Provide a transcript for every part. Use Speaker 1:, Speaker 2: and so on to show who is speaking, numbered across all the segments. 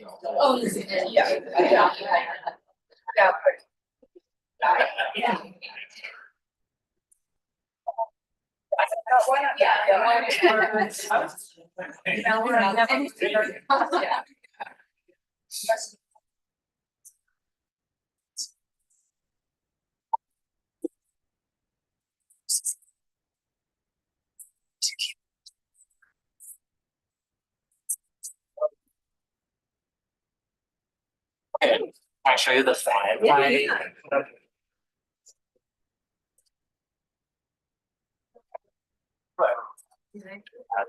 Speaker 1: Oh, yeah.
Speaker 2: Okay, can I show you the side?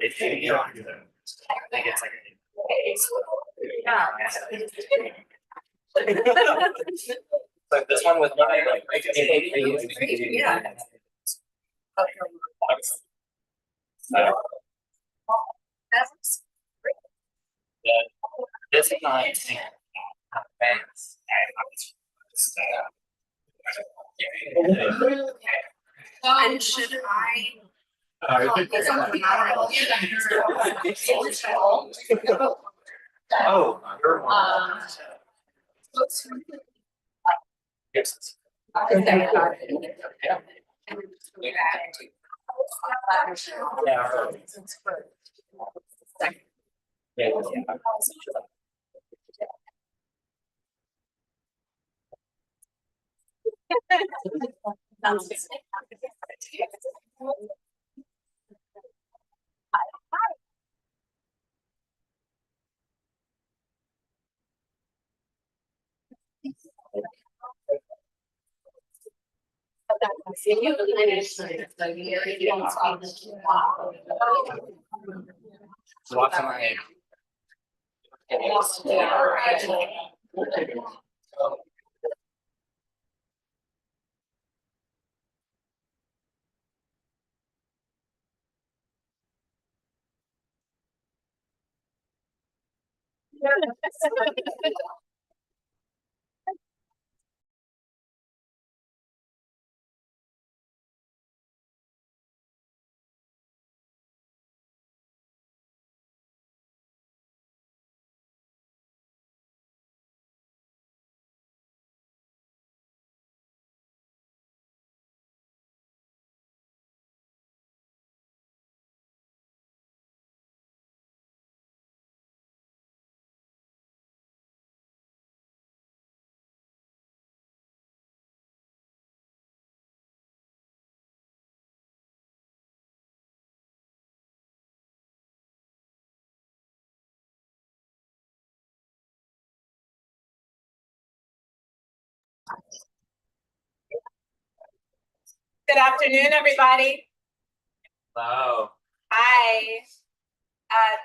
Speaker 2: They think you know, I think it's like like this one with my like yeah. This is not
Speaker 1: And should I?
Speaker 2: Oh, you're one. Yes. Yeah. What's my
Speaker 3: Good afternoon, everybody.
Speaker 2: Wow.
Speaker 3: Hi.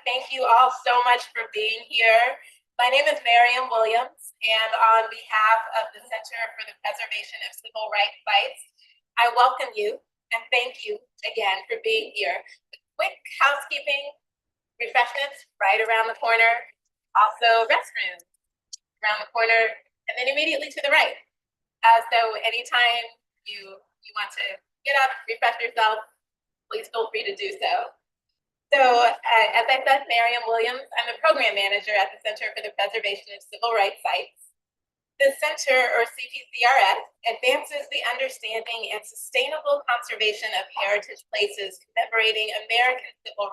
Speaker 3: Thank you all so much for being here. My name is Mariam Williams, and on behalf of the Center for the Preservation of Civil Rights Sites, I welcome you and thank you again for being here. Quick housekeeping: refreshments right around the corner, also restrooms around the corner, and then immediately to the right. So anytime you want to get up, refresh yourself, please feel free to do so. So as I said, Mariam Williams, I'm a program manager at the Center for the Preservation of Civil Rights Sites. The Center, or CPCRS, advances the understanding and sustainable conservation of heritage places commemorating American civil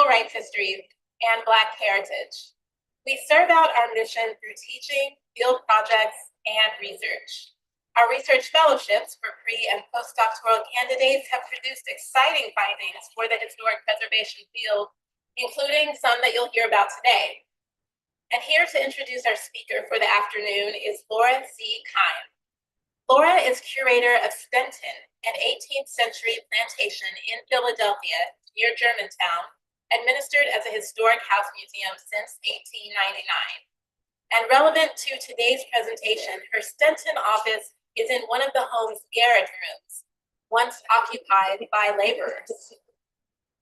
Speaker 3: rights history, and Black heritage. We serve out our mission through teaching, field projects, and research. Our research fellowships for pre- and postdoctoral candidates have produced exciting findings for the historic preservation field, including some that you'll hear about today. And here to introduce our speaker for the afternoon is Laura C. Kime. Laura is curator of Stenton, an 18th century plantation in Philadelphia near Germantown, administered as a historic house museum since 1899. And relevant to today's presentation, her Stenton office is in one of the home's garage rooms, once occupied by laborers.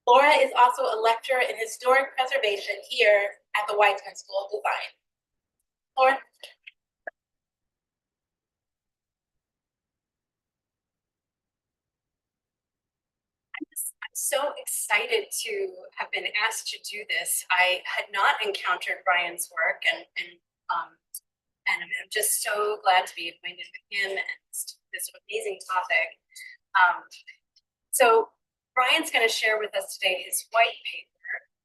Speaker 3: Laura is also a lecturer in historic preservation here at the Whetstone School of Design. Laura.
Speaker 4: so excited to have been asked to do this. I had not encountered Brian's work, and I'm just so glad to be acquainted with him and this amazing topic. So Brian's going to share with us today his white paper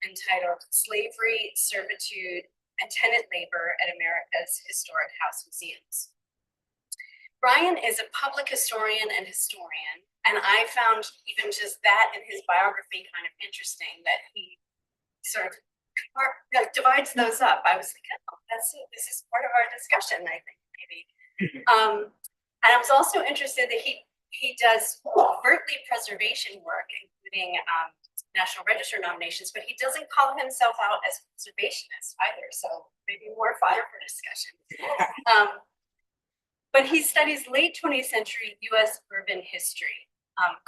Speaker 4: entitled Slavery, Servitude, and Tenant Labor at America's Historic House Museums. Brian is a public historian and historian, and I found even just that in his biography kind of interesting, that he sort of divides those up. I was like, oh, this is part of our discussion, I think, maybe. And I was also interested that he does overtly preservation work, including National Register nominations, but he doesn't call himself out as a conservationist either, so maybe more fodder for discussion. But he studies late 20th century US urban history.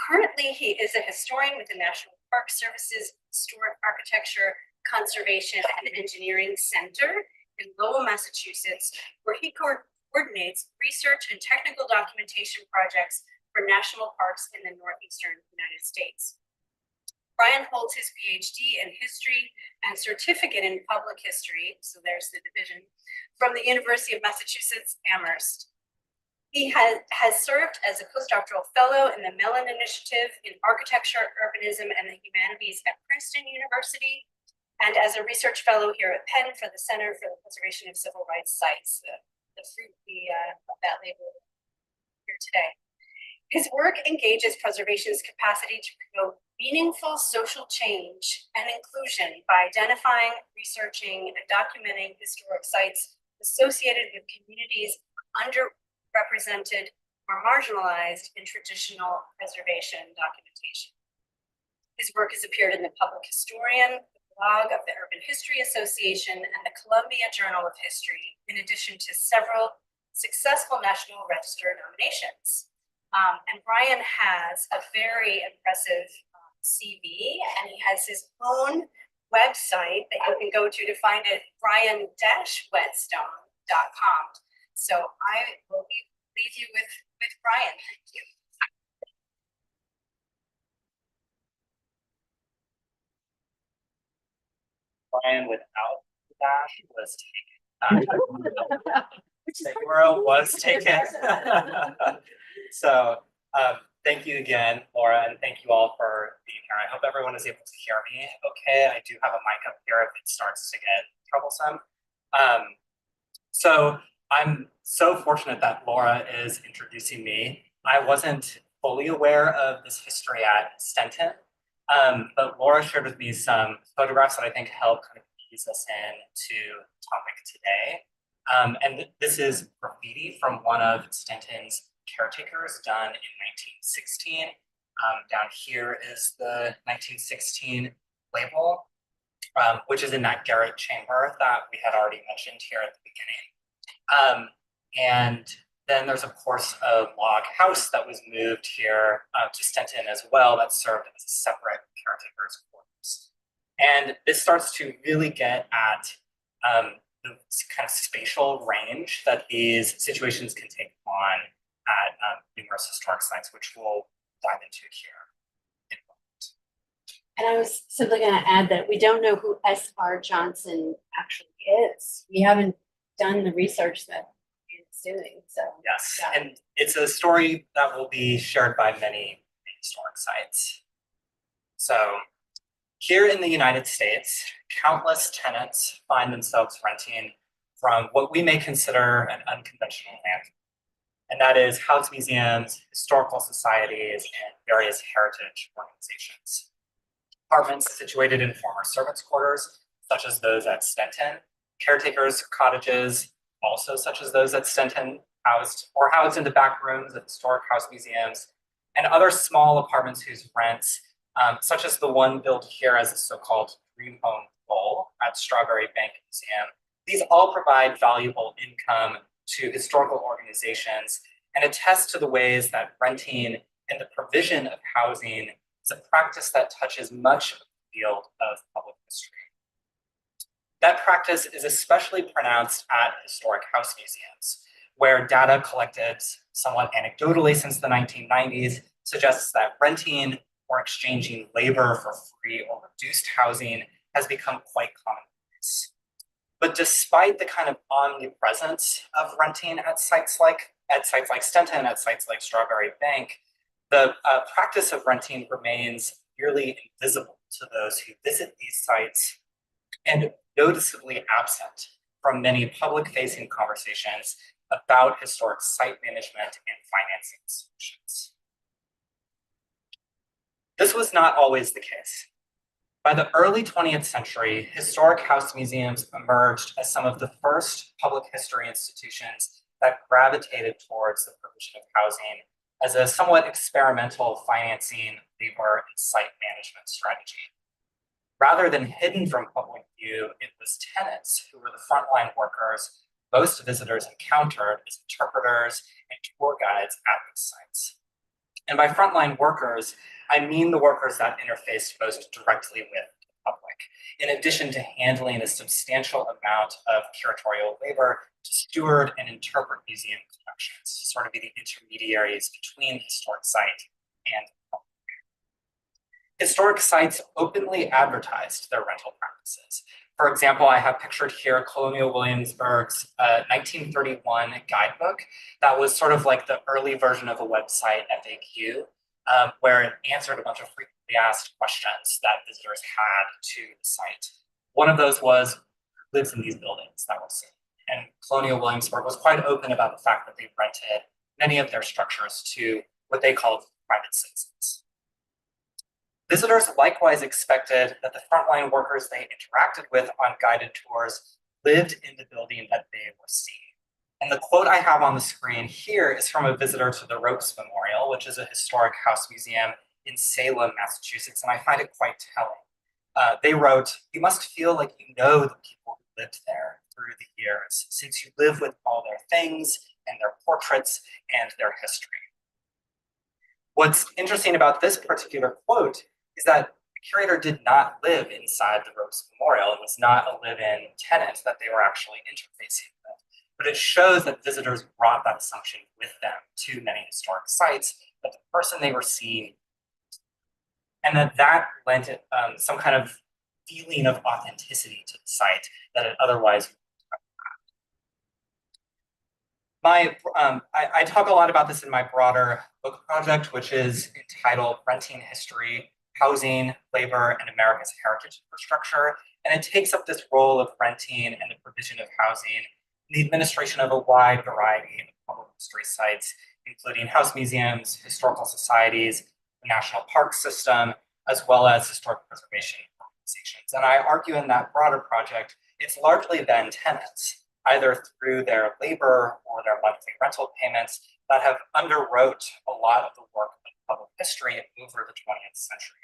Speaker 4: Currently, he is a historian with the National Park Service's Historic Architecture, Conservation, and Engineering Center in Lowell, Massachusetts, where he coordinates research and technical documentation projects for national parks in the northeastern United States. Brian holds his PhD in history and certificate in public history, so there's the division, from the University of Massachusetts Amherst. He has served as a postdoctoral fellow in the Mellon Initiative in Architecture, Urbanism, and the Humanities at Princeton University, and as a research fellow here at Penn for the Center for the Preservation of Civil Rights Sites, the fruit of that label here today. His work engages preservation's capacity to promote meaningful social change and inclusion by identifying, researching, and documenting historic sites associated with communities underrepresented or marginalized in traditional preservation documentation. His work has appeared in the Public Historian, the blog of the Urban History Association, and the Columbia Journal of History, in addition to several successful National Register nominations. And Brian has a very impressive CV, and he has his own website that you can go to find it, brian-whetstone.com. So I will leave you with Brian. Thank you.
Speaker 2: Brian without the dash was taken. The URL was taken. So thank you again, Laura, and thank you all for being here. I hope everyone is able to hear me okay. I do have a mic up here if it starts to get troublesome. So I'm so fortunate that Laura is introducing me. I wasn't fully aware of this history at Stenton, but Laura shared with me some photographs that I think help kind of ease us into the topic today. And this is graffiti from one of Stenton's caretakers done in 1916. Down here is the 1916 label, which is in that garret chamber that we had already mentioned here at the beginning. And then there's, of course, a log house that was moved here to Stenton as well that served as a separate caretaker's quarters. And this starts to really get at the kind of spatial range that these situations can take on at numerous historic sites, which we'll dive into here in a moment.
Speaker 5: And I was simply going to add that we don't know who S.R. Johnson actually is. We haven't done the research that he's doing. So
Speaker 2: yes,
Speaker 5: yeah.
Speaker 2: And it's a story that will be shared by many historic sites. So here in the United States, countless tenants find themselves renting from what we may consider an unconventional landlord. And that is house museums, historical societies, and various heritage organizations. Apartments situated in former servants' quarters, such as those at Stenton, caretakers' cottages, also such as those at Stenton, housed in the back rooms of historic house museums, and other small apartments whose rents, such as the one built here as a so-called Dream Home Bowl at Strawberry Bank Museum, these all provide valuable income to historical organizations and attest to the ways that renting and the provision of housing is a practice that touches much of the field of public history. That practice is especially pronounced at historic house museums, where data collected somewhat anecdotally since the 1990s suggests that renting or exchanging labor for free or reduced housing has become quite commonplace. But despite the kind of omnipresence of renting at sites like Stenton, at sites like Strawberry Bank, the practice of renting remains nearly invisible to those who visit these sites and noticeably absent from many public-facing conversations about historic site management and financing solutions. This was not always the case. By the early 20th century, historic house museums emerged as some of the first public history institutions that gravitated towards the provision of housing as a somewhat experimental financing, labor, and site management strategy. Rather than hidden from public view, it was tenants who were the frontline workers most visitors encountered as interpreters and tour guides at these sites. And by frontline workers, I mean the workers that interfaced most directly with the public, in addition to handling a substantial amount of curatorial labor to steward and interpret museum collections, to sort of be the intermediaries between the historic site and the public. Historic sites openly advertised their rental practices. For example, I have pictured here Colonial Williamsburg's 1931 guidebook that was sort of like the early version of a website FAQ, where it answered a bunch of frequently asked questions that visitors had to the site. One of those was, who lives in these buildings that we're seeing? And Colonial Williamsburg was quite open about the fact that they rented many of their structures to what they called private citizens. Visitors likewise expected that the frontline workers they interacted with on guided tours lived in the building that they were seeing. And the quote I have on the screen here is from a visitor to the Ropes Memorial, which is a historic house museum in Salem, Massachusetts, and I find it quite telling. They wrote, "You must feel like you know the people who lived there through the years, since you live with all their things and their portraits and their history." What's interesting about this particular quote is that the curator did not live inside the Ropes Memorial. It was not a live-in tenant that they were actually interfacing with. But it shows that visitors brought that assumption with them to many historic sites, that the person they were seeing, and that lent it some kind of feeling of authenticity to the site that it otherwise I talk a lot about this in my broader book project, which is entitled Renting History, Housing, Labor, and America's Heritage Infrastructure. And it takes up this role of renting and the provision of housing in the administration of a wide variety of public history sites, including house museums, historical societies, the national park system, as well as historic preservation organizations. And I argue in that broader project, it's largely been tenants, either through their labor or their monthly rental payments, that have underwrote a lot of the work of public history over the 20th century.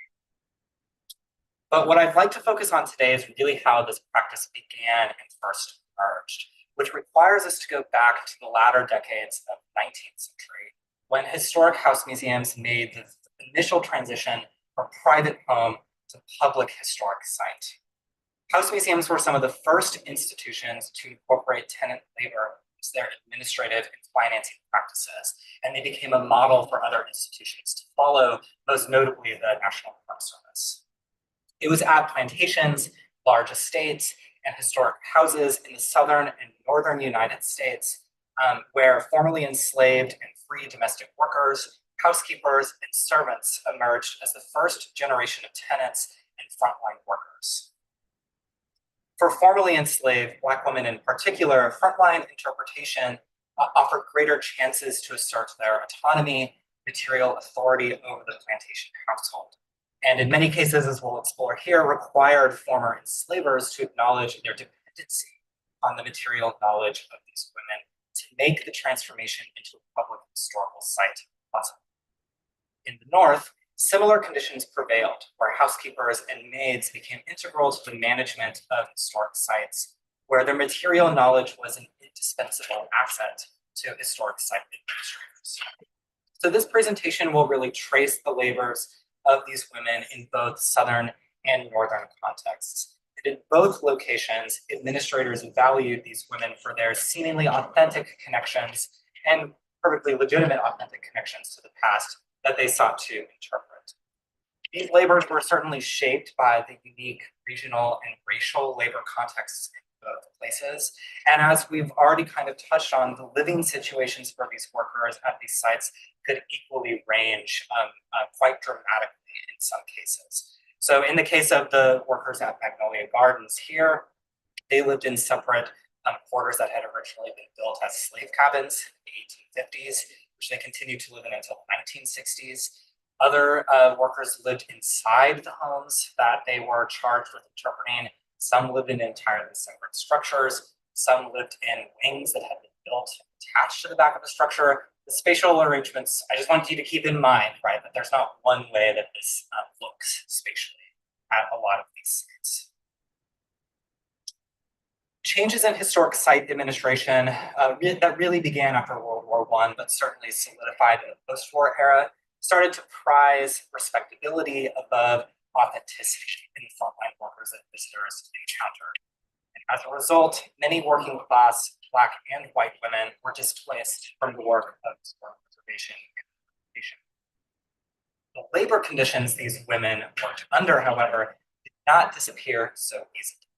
Speaker 2: But what I'd like to focus on today is really how this practice began and first emerged, which requires us to go back to the latter decades of the 19th century, when historic house museums made the initial transition from private home to public historic site. House museums were some of the first institutions to incorporate tenant labor as their administrative and financing practices, and they became a model for other institutions to follow, most notably the National Park Service. It was at plantations, large estates, and historic houses in the southern and northern United States, where formerly enslaved and free domestic workers, housekeepers, and servants emerged as the first generation of tenants and frontline workers. For formerly enslaved Black women in particular, frontline interpretation offered greater chances to assert their autonomy, material authority over the plantation household. And in many cases, as we'll explore here, required former enslavers to acknowledge their dependency on the material knowledge of these women to make the transformation into a public historical site possible. In the North, similar conditions prevailed, where housekeepers and maids became integral to the management of historic sites, where their material knowledge was an indispensable asset to historic site administrators. So this presentation will really trace the labors of these women in both Southern and Northern contexts. And in both locations, administrators valued these women for their seemingly authentic connections and perfectly legitimate authentic connections to the past that they sought to interpret. These labors were certainly shaped by the unique regional and racial labor contexts in both places. And as we've already kind of touched on, the living situations for these workers at these sites could equally range quite dramatically in some cases. So in the case of the workers at Magnolia Gardens here, they lived in separate quarters that had originally been built as slave cabins in the 1850s, which they continued to live in until the 1960s. Other workers lived inside the homes that they were charged with interpreting. Some lived in entirely separate structures. Some lived in wings that had been built attached to the back of the structure. The spatial arrangements, I just want you to keep in mind, right, that there's not one way that this looks spatially at a lot of these sites. Changes in historic site administration that really began after World War I, but certainly solidified in the post-war era, started to prize respectability above authenticity in the frontline workers that visitors encountered. And as a result, many working class Black and white women were displaced from the work of historic preservation and education. The labor conditions these women worked under, however, did not disappear so easily.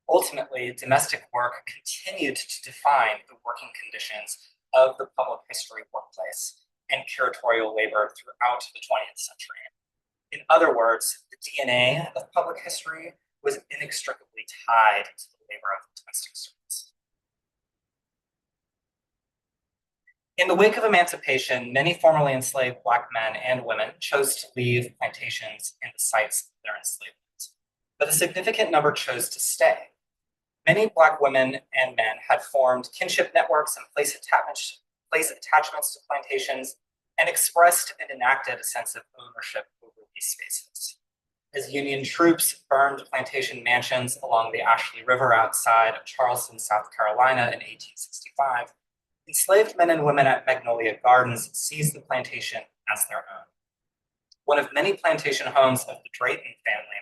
Speaker 2: Ultimately, domestic work continued to define the working conditions of the public history workplace and curatorial labor throughout the 20th century. In other words, the DNA of public history was inextricably tied to the labor of domestic servants. In the wake of emancipation, many formerly enslaved Black men and women chose to leave plantations and the sites of their enslavement, but a significant number chose to stay. Many Black women and men had formed kinship networks and place attachments to plantations and expressed and enacted a sense of ownership over these spaces. As Union troops burned plantation mansions along the Ashley River outside of Charleston, South Carolina in 1865, enslaved men and women at Magnolia Gardens seized the plantation as their own. One of many plantation homes of the Drayton family,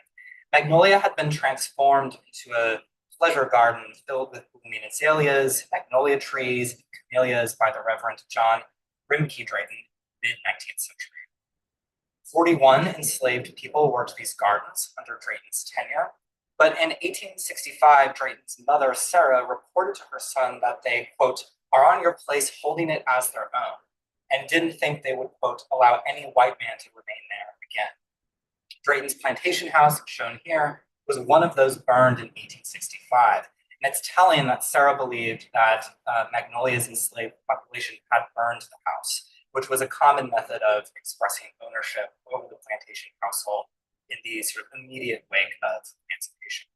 Speaker 2: Magnolia had been transformed into a pleasure garden filled with blooming azaleas, magnolia trees, camellias by the Reverend John Grimke Drayton, mid-19th century. 41 enslaved people worked these gardens under Drayton's tenure, but in 1865, Drayton's mother, Sarah, reported to her son that they, quote, are on your place holding it as their own, and didn't think they would, quote, allow any white man to remain there again. Drayton's plantation house, shown here, was one of those burned in 1865. And it's telling that Sarah believed that Magnolia's enslaved population had burned the house, which was a common method of expressing ownership over the plantation household in the sort of immediate wake of emancipation.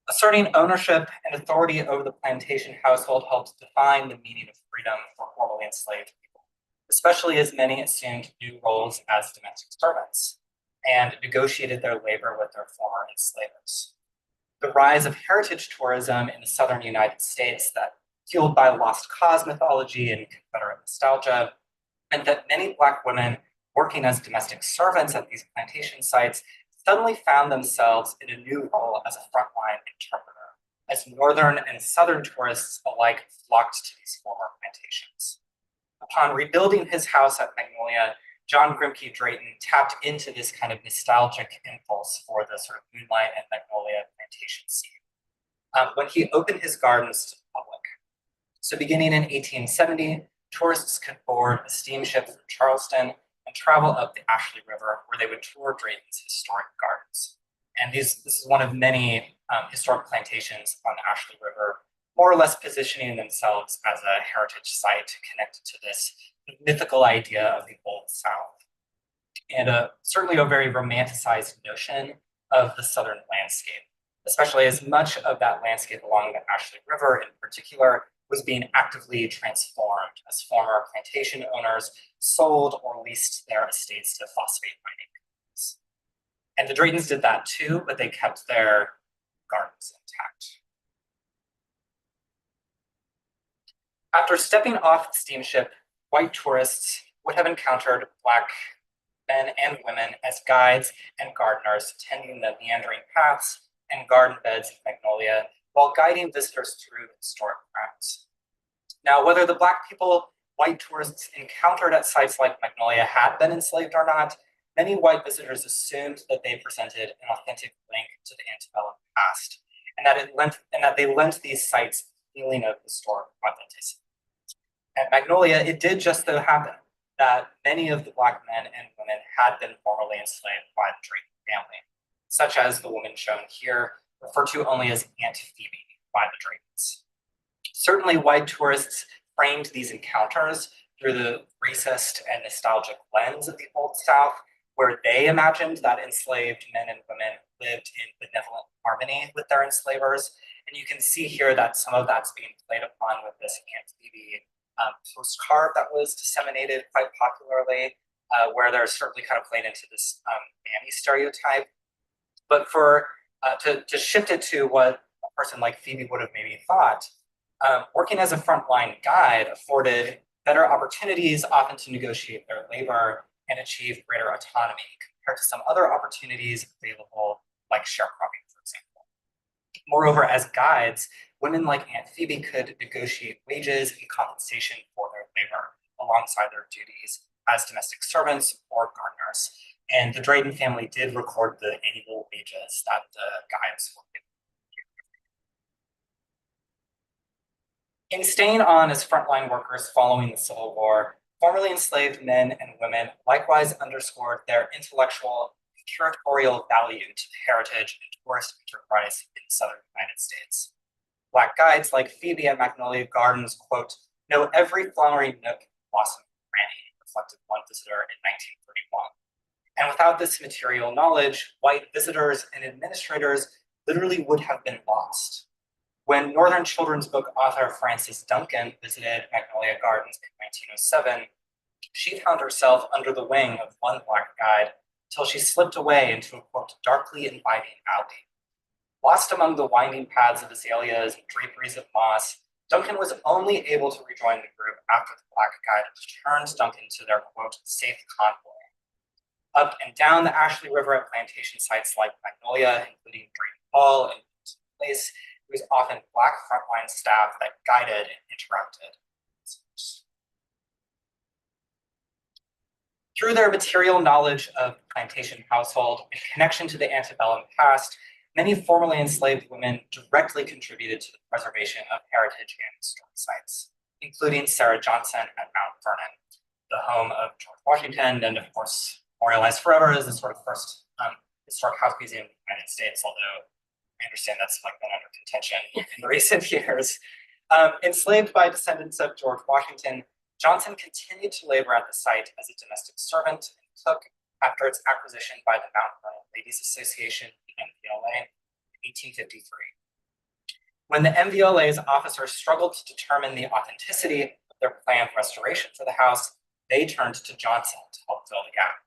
Speaker 2: Asserting ownership and authority over the plantation household helped define the meaning of freedom for formerly enslaved people, especially as many assumed new roles as domestic servants and negotiated their labor with their former enslavers. The rise of heritage tourism in the southern United States, that fueled by lost cause mythology and Confederate nostalgia, meant that many Black women working as domestic servants at these plantation sites suddenly found themselves in a new role as a frontline interpreter, as northern and southern tourists alike flocked to these former plantations. Upon rebuilding his house at Magnolia, John Grimke Drayton tapped into this kind of nostalgic impulse for the sort of Moonlight and Magnolia plantation scene when he opened his gardens to the public. So beginning in 1870, tourists could board a steamship from Charleston and travel up the Ashley River, where they would tour Drayton's historic gardens. And this is one of many historic plantations on the Ashley River, more or less positioning themselves as a heritage site connected to this mythical idea of the Old South, and certainly a very romanticized notion of the Southern landscape, especially as much of that landscape along the Ashley River in particular was being actively transformed as former plantation owners sold or leased their estates to phosphate mining companies. And the Draytons did that too, but they kept their gardens intact. After stepping off the steamship, white tourists would have encountered Black men and women as guides and gardeners tending the meandering paths and garden beds of Magnolia while guiding visitors through historic grounds. Now, whether the Black people white tourists encountered at sites like Magnolia had been enslaved or not, many white visitors assumed that they presented an authentic link to the antebellum past, and that they lent these sites a feeling of historic authenticity. At Magnolia, it did just so happen that many of the Black men and women had been formerly enslaved by the Drayton family, such as the woman shown here, referred to only as Aunt Phoebe by the Draytons. Certainly, white tourists framed these encounters through the racist and nostalgic lens of the Old South, where they imagined that enslaved men and women lived in benevolent harmony with their enslavers. And you can see here that some of that's being played upon with this Aunt Phoebe postcard that was disseminated quite popularly, where they're certainly kind of played into this nanny stereotype. But for to shift it to what a person like Phoebe would have maybe thought, working as a frontline guide afforded better opportunities often to negotiate their labor and achieve greater autonomy compared to some other opportunities available, like sharecropping, for example. Moreover, as guides, women like Aunt Phoebe could negotiate wages and compensation for their labor alongside their duties as domestic servants or gardeners. And the Drayton family did record the annual wages that the guides were given. In staying on as frontline workers following the Civil War, formerly enslaved men and women likewise underscored their intellectual and curatorial value to the heritage and tourist enterprise in the southern United States. Black guides like Phoebe at Magnolia Gardens, quote, know every flowery nook and blossom cranny, reflected one visitor in 1931. And without this material knowledge, white visitors and administrators literally would have been lost. When Northern children's book author Frances Duncan visited Magnolia Gardens in 1907, she found herself under the wing of one Black guide till she slipped away into a, quote, darkly inviting alley. Lost among the winding paths of azaleas and draperies of moss, Duncan was only able to rejoin the group after the Black guide returned Duncan to their, quote, safe convoy. Up and down the Ashley River at plantation sites like Magnolia, including Drayton Hall and Place, it was often Black frontline staff that guided and interrupted. Through their material knowledge of the plantation household in connection to the antebellum past, many formerly enslaved women directly contributed to the preservation of heritage and historic sites, including Sarah Johnson at Mount Vernon, the home of George Washington, and of course, memorialized forever as the sort of first historic house museum in the United States, although I understand that's like been under contention in recent years. Enslaved by descendants of George Washington, Johnson continued to labor at the site as a domestic servant and cook after its acquisition by the Mount Vernon Ladies Association, the MVLA, in 1853. When the MVLA's officers struggled to determine the authenticity of their planned restoration for the house, they turned to Johnson to help fill the gap.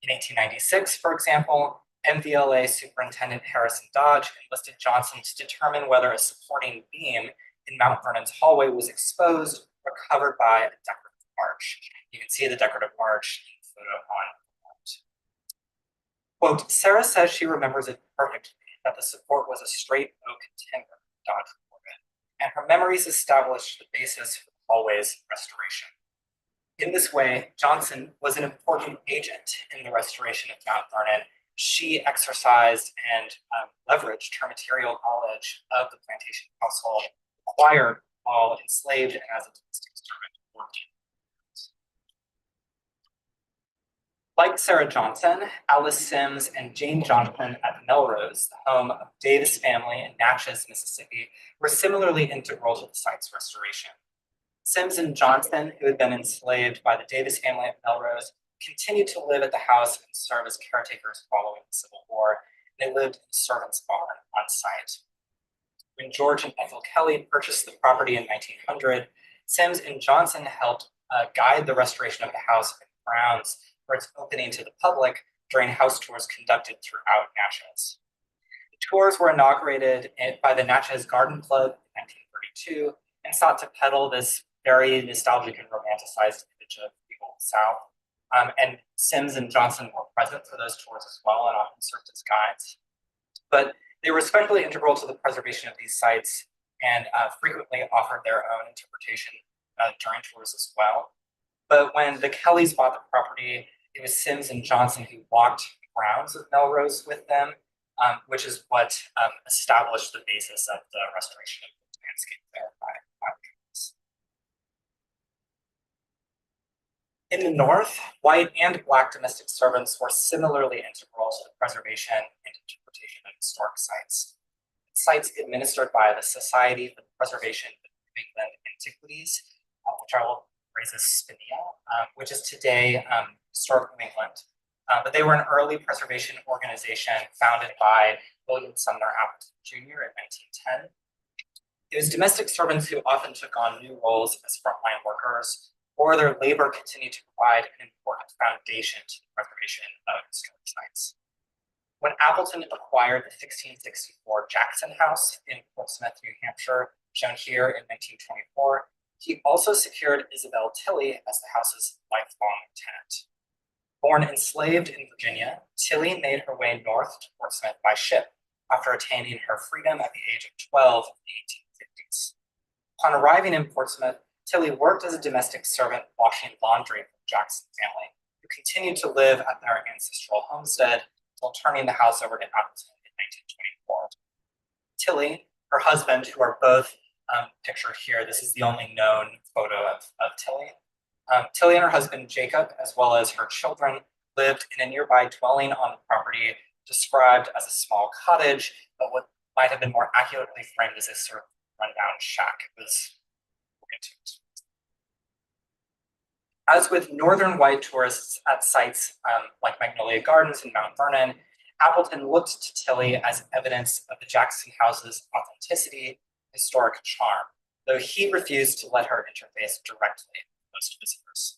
Speaker 2: In 1896, for example, MVLA Superintendent Harrison Dodge enlisted Johnson to determine whether a supporting beam in Mount Vernon's hallway was exposed or covered by a decorative arch. You can see the decorative arch in the photo on the left. Quote, Sarah says she remembers it perfectly, that the support was a straight oak timber, Dodge reported, and her memories established the basis for the hallway's restoration. In this way, Johnson was an important agent in the restoration of Mount Vernon. She exercised and leveraged her material knowledge of the plantation household acquired while enslaved and as a domestic servant working. Like Sarah Johnson, Alice Sims and Jane Johnson at Melrose, the home of Davis family in Natchez, Mississippi, were similarly integral to the site's restoration. Sims and Johnson, who had been enslaved by the Davis family at Melrose, continued to live at the house and serve as caretakers following the Civil War. They lived in a servant's barn on site. When George and Ethel Kelly purchased the property in 1900, Sims and Johnson helped guide the restoration of the house and grounds for its opening to the public during house tours conducted throughout Natchez. The tours were inaugurated by the Natchez Garden Club in 1932 and sought to peddle this very nostalgic and romanticized image of the Old South. And Sims and Johnson were present for those tours as well and often served as guides. But they were especially integral to the preservation of these sites and frequently offered their own interpretation during tours as well. But when the Kellys bought the property, it was Sims and Johnson who walked the grounds of Melrose with them, which is what established the basis of the restoration of the landscape there by Kellys. In the north, white and black domestic servants were similarly integral to the preservation and interpretation of historic sites. Sites administered by the Society for the Preservation of New England Antiquities, which I will phrase as SPINEA, which is today Historic New England. But they were an early preservation organization founded by William Sumner Appleton Jr. in 1910. It was domestic servants who often took on new roles as frontline workers, or their labor continued to provide an important foundation to the preservation of historic sites. When Appleton acquired the 1664 Jackson House in Portsmouth, New Hampshire, shown here in 1924, he also secured Isabel Tilley as the house's lifelong tenant. Born enslaved in Virginia, Tilley made her way north to Portsmouth by ship after attaining her freedom at the age of 12 in the 1850s. Upon arriving in Portsmouth, Tilley worked as a domestic servant washing laundry for the Jackson family, who continued to live at their ancestral homestead while turning the house over to Appleton in 1924. Tilley, her husband, who are both pictured here, this is the only known photo of Tilley. Tilley and her husband, Jacob, as well as her children, lived in a nearby dwelling on the property described as a small cottage, but what might have been more accurately framed as a sort of rundown shack. We'll get to it. As with northern white tourists at sites like Magnolia Gardens and Mount Vernon, Appleton looked to Tilley as evidence of the Jackson House's authenticity, historic charm, though he refused to let her interface directly with most visitors.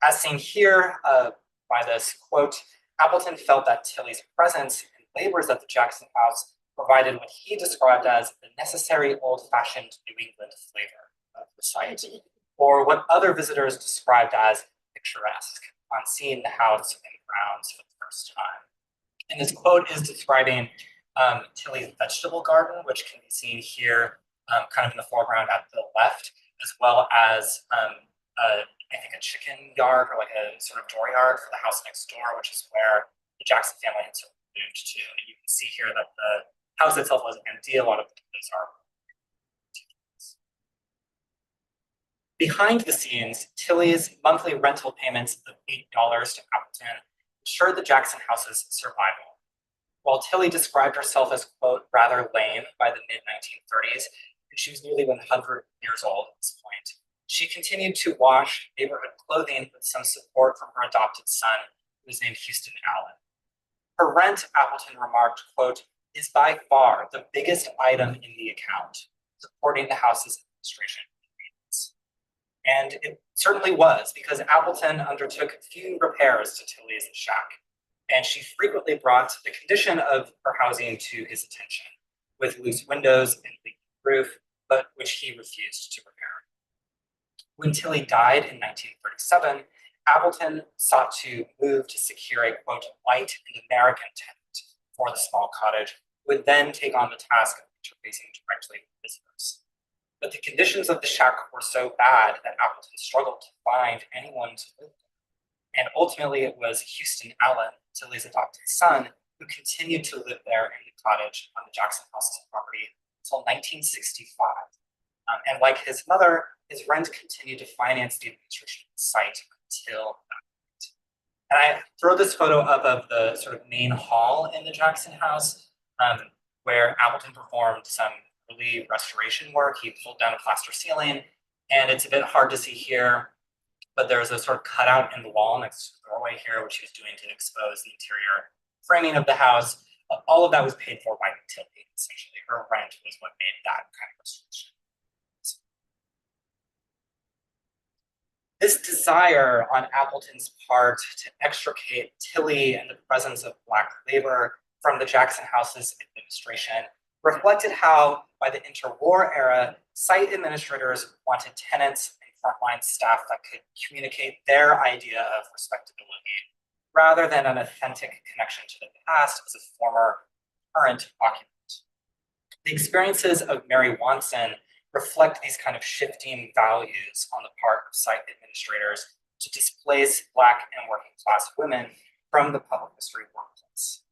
Speaker 2: As seen here by this quote, Appleton felt that Tilley's presence and labors at the Jackson House provided what he described as the necessary old-fashioned New England flavor of the site, or what other visitors described as picturesque on seeing the house and grounds for the first time. And this quote is describing Tilley's vegetable garden, which can be seen here kind of in the foreground at the left, as well as I think a chicken yard or like a sort of dooryard for the house next door, which is where the Jackson family had sort of moved to. And you can see here that the house itself wasn't empty. A lot of those are. Behind the scenes, Tilley's monthly rental payments of $8 to Appleton ensured the Jackson House's survival. While Tilley described herself as, quote, rather lame by the mid-1930s, and she was nearly 100 years old at this point, she continued to wash neighborhood clothing with some support from her adopted son, who was named Houston Allen. Her rent, Appleton remarked, quote, is by far the biggest item in the account, supporting the house's administration. And it certainly was, because Appleton undertook few repairs to Tilley's shack, and she frequently brought the condition of her housing to his attention, with loose windows and leaking roof, but which he refused to repair. When Tilley died in 1937, Appleton sought to move to secure a, quote, white and American tenant for the small cottage, who would then take on the task of interfacing directly with visitors. But the conditions of the shack were so bad that Appleton struggled to find anyone to live there. And ultimately, it was Houston Allen, Tilley's adopted son, who continued to live there in the cottage on the Jackson House's property until 1965. And like his mother, his rent continued to finance the administration of the site until that point. And I throw this photo up of the sort of main hall in the Jackson House, where Appleton performed some early restoration work. He pulled down a plaster ceiling, and it's a bit hard to see here, but there's a sort of cutout in the wall next to the doorway here, which he was doing to expose the interior framing of the house. All of that was paid for by Tilley, essentially. Her rent was what made that kind of restoration. This desire on Appleton's part to extricate Tilley and the presence of Black labor from the Jackson House's administration reflected how, by the interwar era, site administrators wanted tenants and frontline staff that could communicate their idea of respectability, rather than an authentic connection to the past as a former current occupant. The experiences of Mary Watson reflect these kind of shifting values on the part of site administrators to displace Black and working class women from the public history workplace.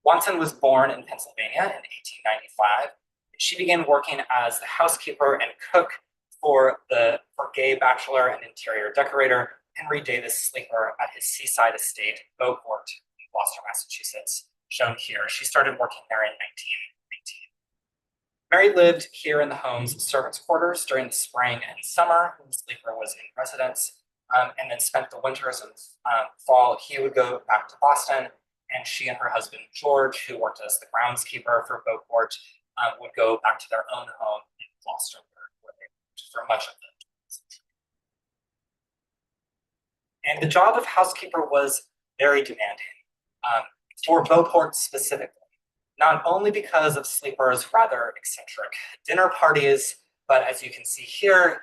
Speaker 2: Watson was born in Pennsylvania in 1895. She began working as the housekeeper and cook for gay bachelor and interior decorator Henry Davis Sleeper at his seaside estate, Beauport, in Gloucester, Massachusetts, shown here. She started working there in 1919. Mary lived here in the home's servants' quarters during the spring and summer when Sleeper was in residence, and then spent the winters and fall. He would go back to Boston, and she and her husband, George, who worked as the groundskeeper for Beauport, would go back to their own home in Gloucester, where they lived for much of the 20th century. And the job of housekeeper was very demanding for Beauport specifically, not only because of Sleeper's rather eccentric dinner parties, but as you can see here,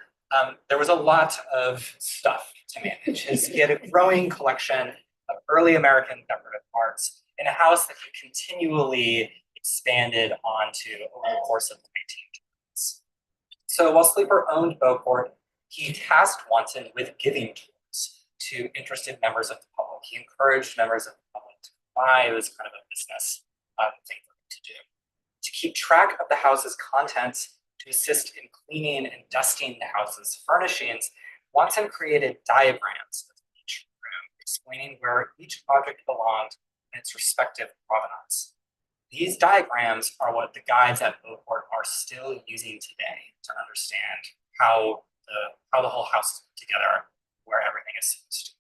Speaker 2: there was a lot of stuff to manage. He had a growing collection of early American decorative arts in a house that he continually expanded onto over the course of the 1920s. So while Sleeper owned Beauport, he tasked Watson with giving tours to interested members of the public. He encouraged members of the public to buy. It was kind of a business thing for him to do. To keep track of the house's contents, to assist in cleaning and dusting the house's furnishings, Watson created diagrams of each room, explaining where each object belonged in its respective provenance. These diagrams are what the guides at Beauport are still using today to understand how the whole house is put together, where everything is supposed to be.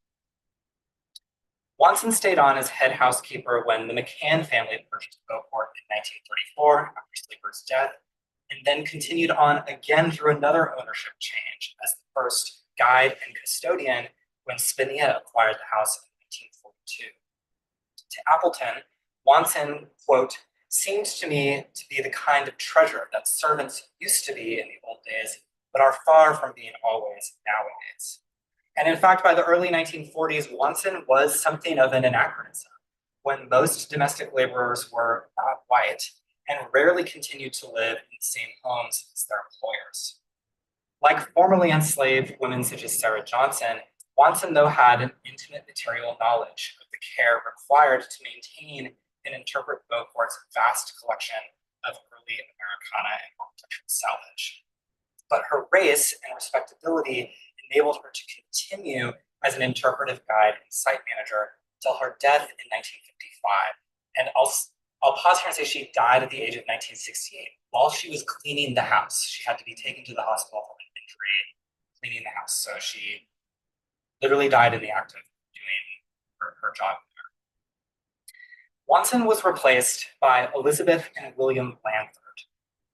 Speaker 2: Watson stayed on as head housekeeper when the McCann family purchased Beauport in 1934 after Sleeper's death, and then continued on again through another ownership change as the first guide and custodian when Spinia acquired the house in 1942. To Appleton, Watson, quote, seemed to me to be the kind of treasure that servants used to be in the old days, but are far from being always nowadays. And in fact, by the early 1940s, Watson was something of an anachronism, when most domestic laborers were not white and rarely continued to live in the same homes as their employers. Like formerly enslaved women such as Sarah Johnson, Watson, though, had an intimate material knowledge of the care required to maintain and interpret Beauport's vast collection of early Americana and architectural salvage. But her race and respectability enabled her to continue as an interpretive guide and site manager until her death in 1955. And I'll pause here and say she died at the age of 1968. While she was cleaning the house, she had to be taken to the hospital for an injury cleaning the house. So she literally died in the act of doing her job there. Watson was replaced by Elizabeth and William Blandford,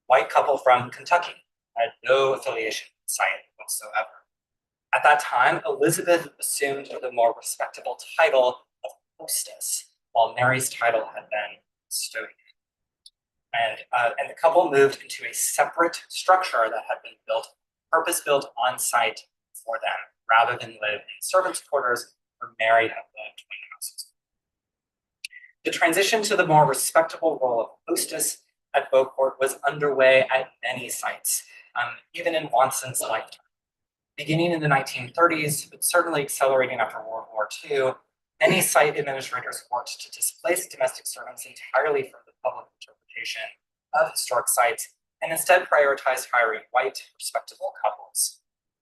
Speaker 2: white couple from Kentucky, had no affiliation with the site whatsoever. At that time, Elizabeth assumed the more respectable title of hostess, while Mary's title had been custodian. And the couple moved into a separate structure that had been purpose-built on site for them, rather than live in servants' quarters where Mary had lived between houses. The transition to the more respectable role of hostess at Beauport was underway at many sites, even in Watson's lifetime. Beginning in the 1930s, but certainly accelerating after World War II, many site administrators worked to displace domestic servants entirely from the public interpretation of historic sites and instead prioritized hiring white, respectable couples.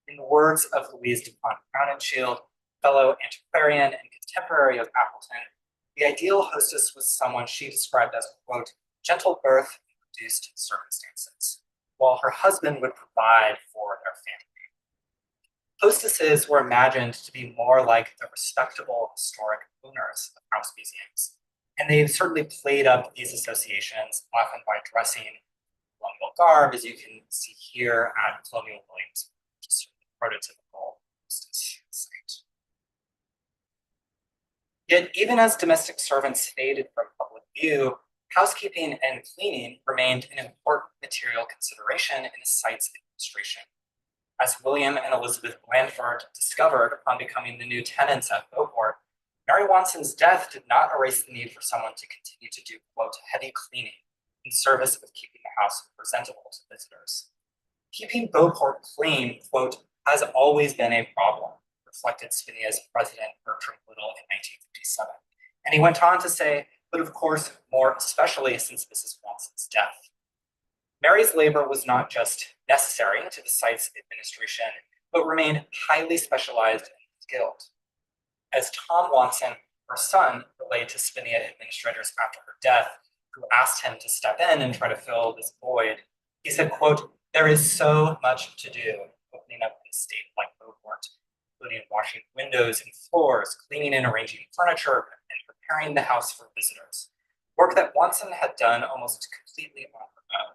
Speaker 2: In the words of Louise DuPont Crowninshield, fellow antiquarian and contemporary of Appleton, the ideal hostess was someone she described as, quote, gentle birth and reduced circumstances, while her husband would provide for their family. Hostesses were imagined to be more like the respectable historic owners of house museums, and they certainly played up these associations, often by dressing colonial garb, as you can see here at Colonial Williams, which is the prototypical hostess site. Yet, even as domestic servants faded from public view, housekeeping and cleaning remained an important material consideration in a site's administration. As William and Elizabeth Blandford discovered upon becoming the new tenants at Beauport, Mary Watson's death did not erase the need for someone to continue to do, quote, heavy cleaning in service of keeping the house presentable to visitors. Keeping Beauport clean, quote, has always been a problem, reflected Spinia's president Bertram Little in 1957. And he went on to say, but of course, more especially since Mrs. Watson's death. Mary's labor was not just necessary to the site's administration, but remained highly specialized and skilled. As Tom Watson, her son, relayed to Spinia administrators after her death, who asked him to step in and try to fill this void, he said, quote, there is so much to do opening up an estate like Beauport, including washing windows and floors, cleaning and arranging furniture, and preparing the house for visitors, work that Watson had done almost completely on her own.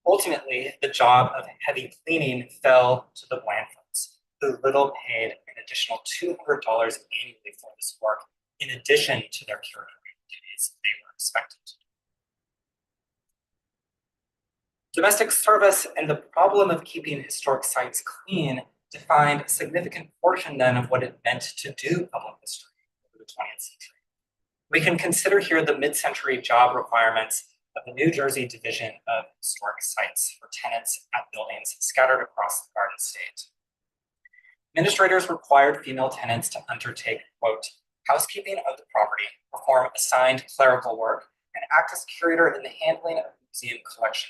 Speaker 2: Ultimately, the job of heavy cleaning fell to the Blandfords, who Little paid an additional $200 annually for this work, in addition to their curatorial duties they were expected to do. Domestic service and the problem of keeping historic sites clean defined a significant portion then of what it meant to do public history over the 20th century. We can consider here the mid-century job requirements of the New Jersey Division of Historic Sites for tenants at buildings scattered across the Garden State. Administrators required female tenants to undertake, quote, housekeeping of the property, perform assigned clerical work, and act as curator in the handling of museum collection.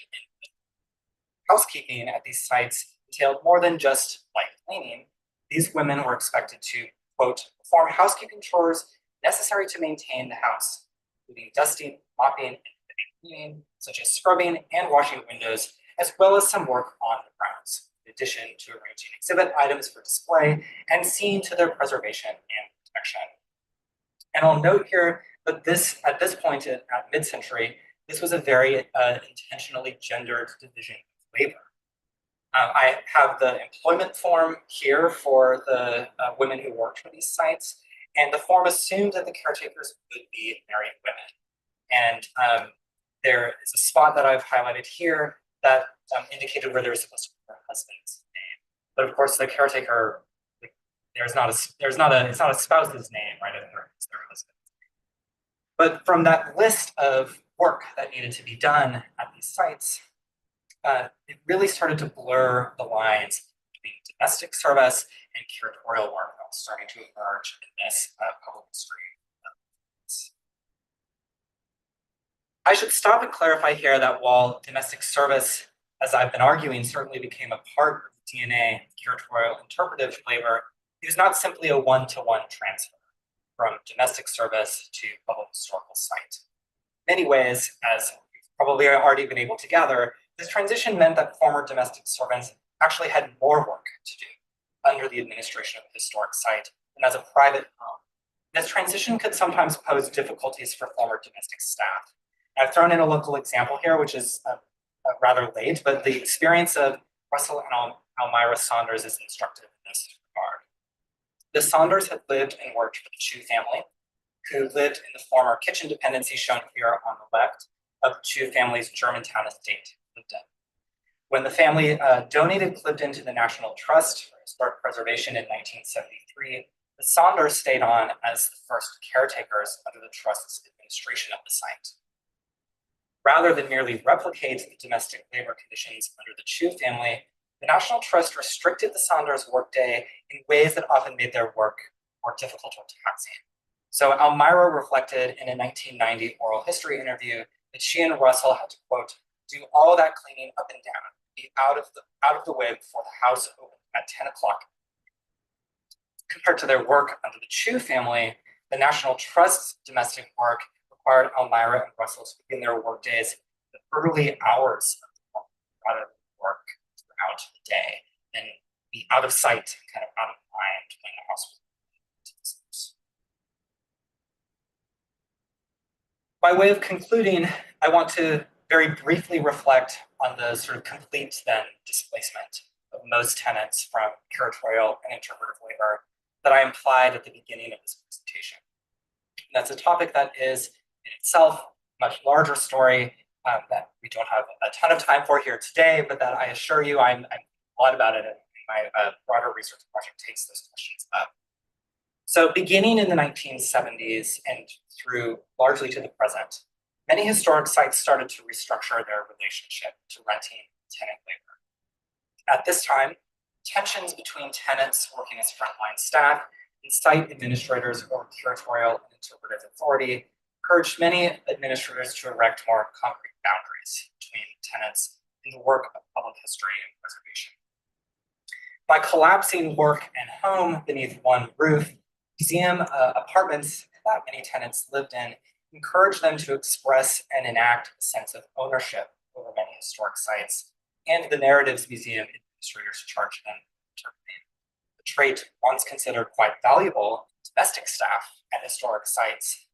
Speaker 2: Housekeeping at these sites entailed more than just light cleaning. These women were expected to, quote, perform housekeeping chores necessary to maintain the house, including dusting, mopping, and cleaning, such as scrubbing and washing windows, as well as some work on the grounds, in addition to arranging exhibit items for display and seeing to their preservation and protection. And I'll note here that at this point at mid-century, this was a very intentionally gendered division of labor. I have the employment form here for the women who worked for these sites, and the form assumed that the caretakers would be married women. And there is a spot that I've highlighted here that indicated where they're supposed to put their husband's name. But of course, the caretaker, it's not a spouse's name, right? It's their husband's name. But from that list of work that needed to be done at these sites, it really started to blur the lines between domestic service and curatorial work that was starting to emerge in this public history. I should stop and clarify here that while domestic service, as I've been arguing, certainly became a part of the DNA curatorial interpretive labor, it was not simply a one-to-one transfer from domestic service to public historical site. In many ways, as you've probably already been able to gather, this transition meant that former domestic servants actually had more work to do under the administration of a historic site than as a private home. This transition could sometimes pose difficulties for former domestic staff. I've thrown in a local example here, which is rather late, but the experience of Russell and Elmira Saunders is instructive in this regard. The Saunders had lived and worked for the Chu family, who lived in the former kitchen dependency shown here on the left of the Chu family's Germantown estate, Clifton. When the family donated Clifton to the National Trust for Historic Preservation in 1973, the Saunders stayed on as the first caretakers under the Trust's administration of the site. Rather than merely replicate the domestic labor conditions under the Chu family, the National Trust restricted the Saunders' workday in ways that often made their work more difficult or taxing. So Elmira reflected in a 1990 oral history interview that she and Russell had to, quote, do all that cleaning up and down, be out of the way before the house opened at 10 o'clock. Compared to their work under the Chu family, the National Trust's domestic work required Elmira and Russell to begin their work days the early hours of the morning rather than work throughout the day and be out of sight and kind of out of mind when the house was open. By way of concluding, I want to very briefly reflect on the sort of complete then displacement of most tenants from curatorial and interpretive labor that I implied at the beginning of this presentation. And that's a topic that is in itself a much larger story that we don't have a ton of time for here today, but that I assure you I'm a lot about it, and my broader research project takes those questions up. So beginning in the 1970s and through largely to the present, many historic sites started to restructure their relationship to renting tenant labor. At this time, tensions between tenants working as frontline staff and site administrators or curatorial and interpretive authority encouraged many administrators to erect more concrete boundaries between tenants in the work of public history and preservation. By collapsing work and home beneath one roof, museum apartments that many tenants lived in encouraged them to express and enact a sense of ownership over many historic sites and the narratives museum administrators charged them with interpreting. A trait once considered quite valuable to domestic staff at historic sites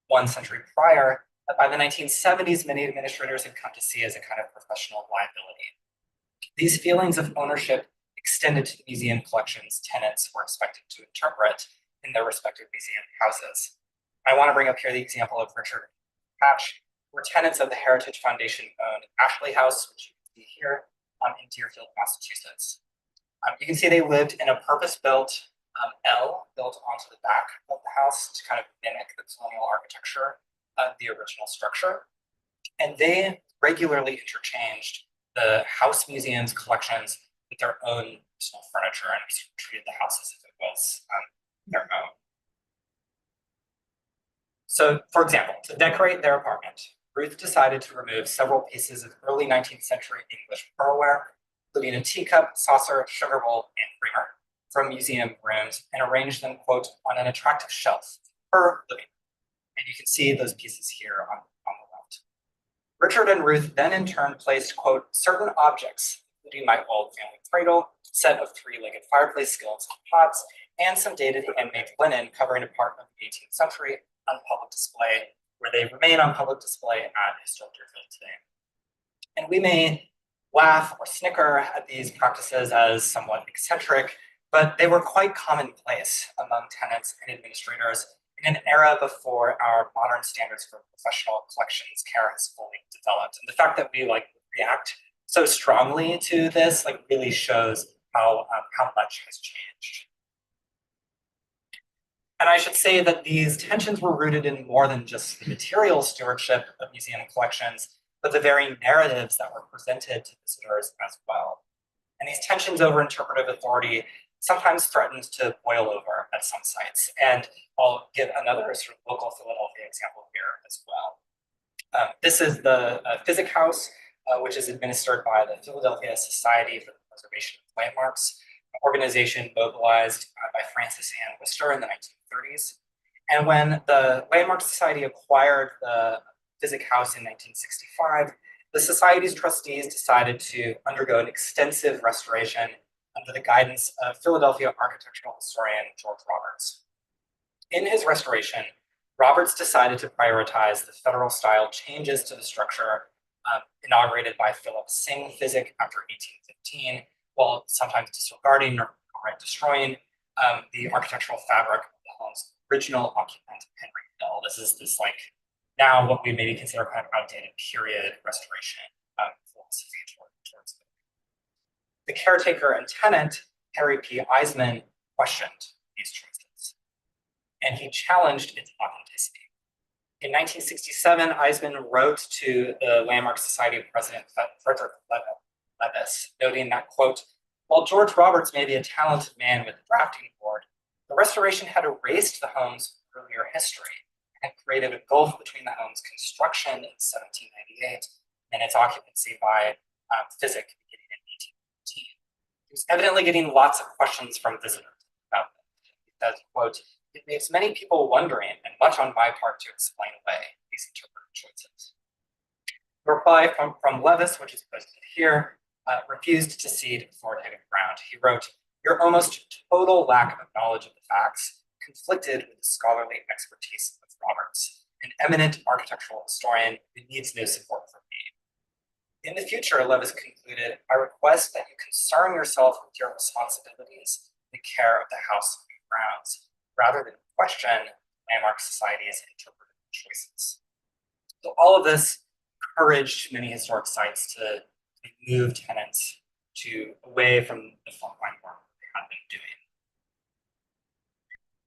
Speaker 2: 1 century prior, that by the 1970s, many administrators had come to see as a kind of professional liability. These feelings of ownership extended to the museum collections tenants were expected to interpret in their respective museum houses. I want to bring up here the example of Richard Patch, where tenants of the Heritage Foundation owned Ashley House, which you can see here in Deerfield, Massachusetts. You can see they lived in a purpose-built L built onto the back of the house to kind of mimic the colonial architecture of the original structure. And they regularly interchanged the house museum's collections with their own personal furniture and treated the house as if it was their own. So, for example, to decorate their apartment, Ruth decided to remove several pieces of early 19th century English pearlware, including a teacup, saucer, sugar bowl, and creamer from museum rooms and arrange them, quote, on an attractive shelf per living room. And you can see those pieces here on the left. Richard and Ruth then in turn placed, quote, certain objects, including my old family cradle, set of three-legged fireplace skillets and pots, and some dated handmade linen covering a part of the 18th century on public display, where they remain on public display at Historic Deerfield today. And we may laugh or snicker at these practices as somewhat eccentric, but they were quite commonplace among tenants and administrators in an era before our modern standards for professional collections care has fully developed. And the fact that we react so strongly to this really shows how much has changed. And I should say that these tensions were rooted in more than just the material stewardship of museum collections, but the very narratives that were presented to visitors as well. And these tensions over interpretive authority sometimes threatened to boil over at some sites. And I'll give another sort of local Philadelphia example here as well. This is the Physic House, which is administered by the Philadelphia Society for the Preservation of Landmarks, an organization mobilized by Francis Ann Worcester in the 1930s. And when the Landmark Society acquired the Physic House in 1965, the Society's trustees decided to undergo an extensive restoration under the guidance of Philadelphia architectural historian George Roberts. In his restoration, Roberts decided to prioritize the federal style changes to the structure inaugurated by Philip Singh Physic after 1815, while sometimes disregarding or destroying the architectural fabric of the home's original occupant, Henry Hill. This is now what we maybe consider kind of outdated period restoration philosophy towards it. The caretaker and tenant, Harry P. Eisman, questioned these choices, and he challenged its authenticity. In 1967, Eisman wrote to the Landmark Society president, Frederick Levis, noting that, quote, while George Roberts may be a talented man with a drafting board, the restoration had erased the home's earlier history and created a gulf between the home's construction in 1798 and its occupancy by Physic beginning in 1815. He was evidently getting lots of questions from visitors about them. He says, quote, it makes many people wondering and much on my part to explain away these interpretive choices. The reply from Levis, which is posted here, refused to cede authoritative ground. He wrote, your almost total lack of knowledge of the facts conflicted with the scholarly expertise of Roberts, an eminent architectural historian who needs no support from me. In the future, Levis concluded, I request that you concern yourself with your responsibilities in the care of the house and grounds, rather than question Landmark Society's interpretive choices. So all of this encouraged many historic sites to move tenants away from the frontline work they had been doing.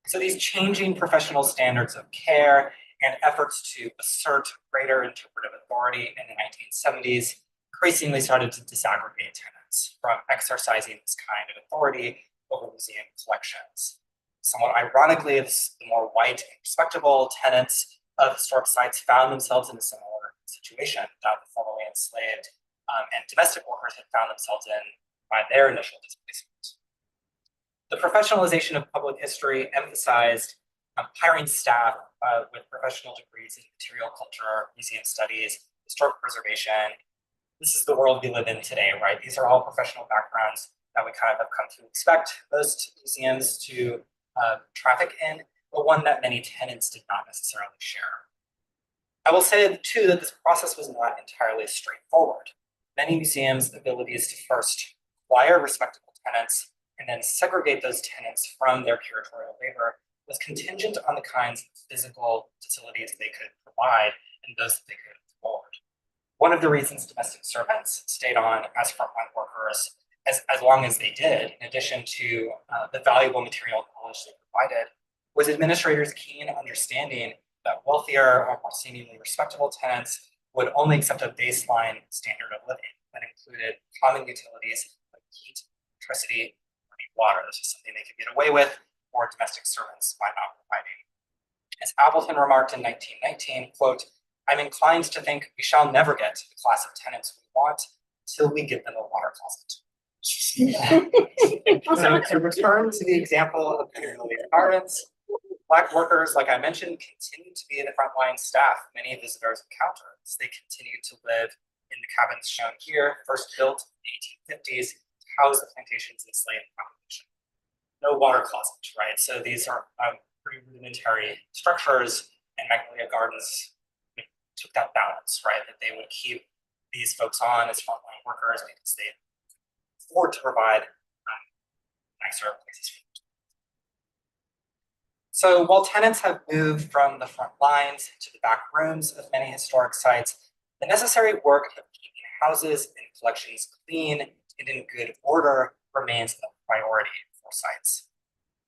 Speaker 2: So these changing professional standards of care and efforts to assert greater interpretive authority in the 1970s increasingly started to disaggregate tenants. tenants from exercising this kind of authority over museum collections. Somewhat ironically, the more white and respectable tenants of historic sites found themselves in a similar situation that the formerly enslaved and domestic workers had found themselves in by their initial displacement. The professionalization of public history emphasized hiring staff with professional degrees in material culture, museum studies, historic preservation. This is the world we live in today, right? These are all professional backgrounds that we kind of have come to expect most museums to traffic in, but one that many tenants did not necessarily share. I will say too that this process was not entirely straightforward. Many museums' abilities to first acquire respectable tenants and then segregate those tenants from their curatorial labor was contingent on the kinds of physical facilities they could provide and those that they could afford. One of the reasons domestic servants stayed on as frontline workers as long as they did, in addition to the valuable material knowledge they provided, was administrators' keen understanding that wealthier or more seemingly respectable tenants would only accept a baseline standard of living that included common utilities like heat, electricity, running water. This was something they could get away with, or domestic servants by not providing. As Appleton remarked in 1919, quote, "I'm inclined to think we shall never get to the class of tenants we want till we give them a water closet." So to return to the example of community gardens, Black workers, like I mentioned, continue to be the frontline staff many visitors encounter. They continue to live in the cabins shown here, first built in the 1850s to house the plantation's enslaved population. No water closet, right? So these are pretty rudimentary structures, and Magnolia Gardens took that balance, right? That they would keep these folks on as frontline workers because they afford to provide nicer places for them. So while tenants have moved from the front lines to the back rooms of many historic sites, the necessary work of keeping houses and collections clean and in good order remains a priority for sites.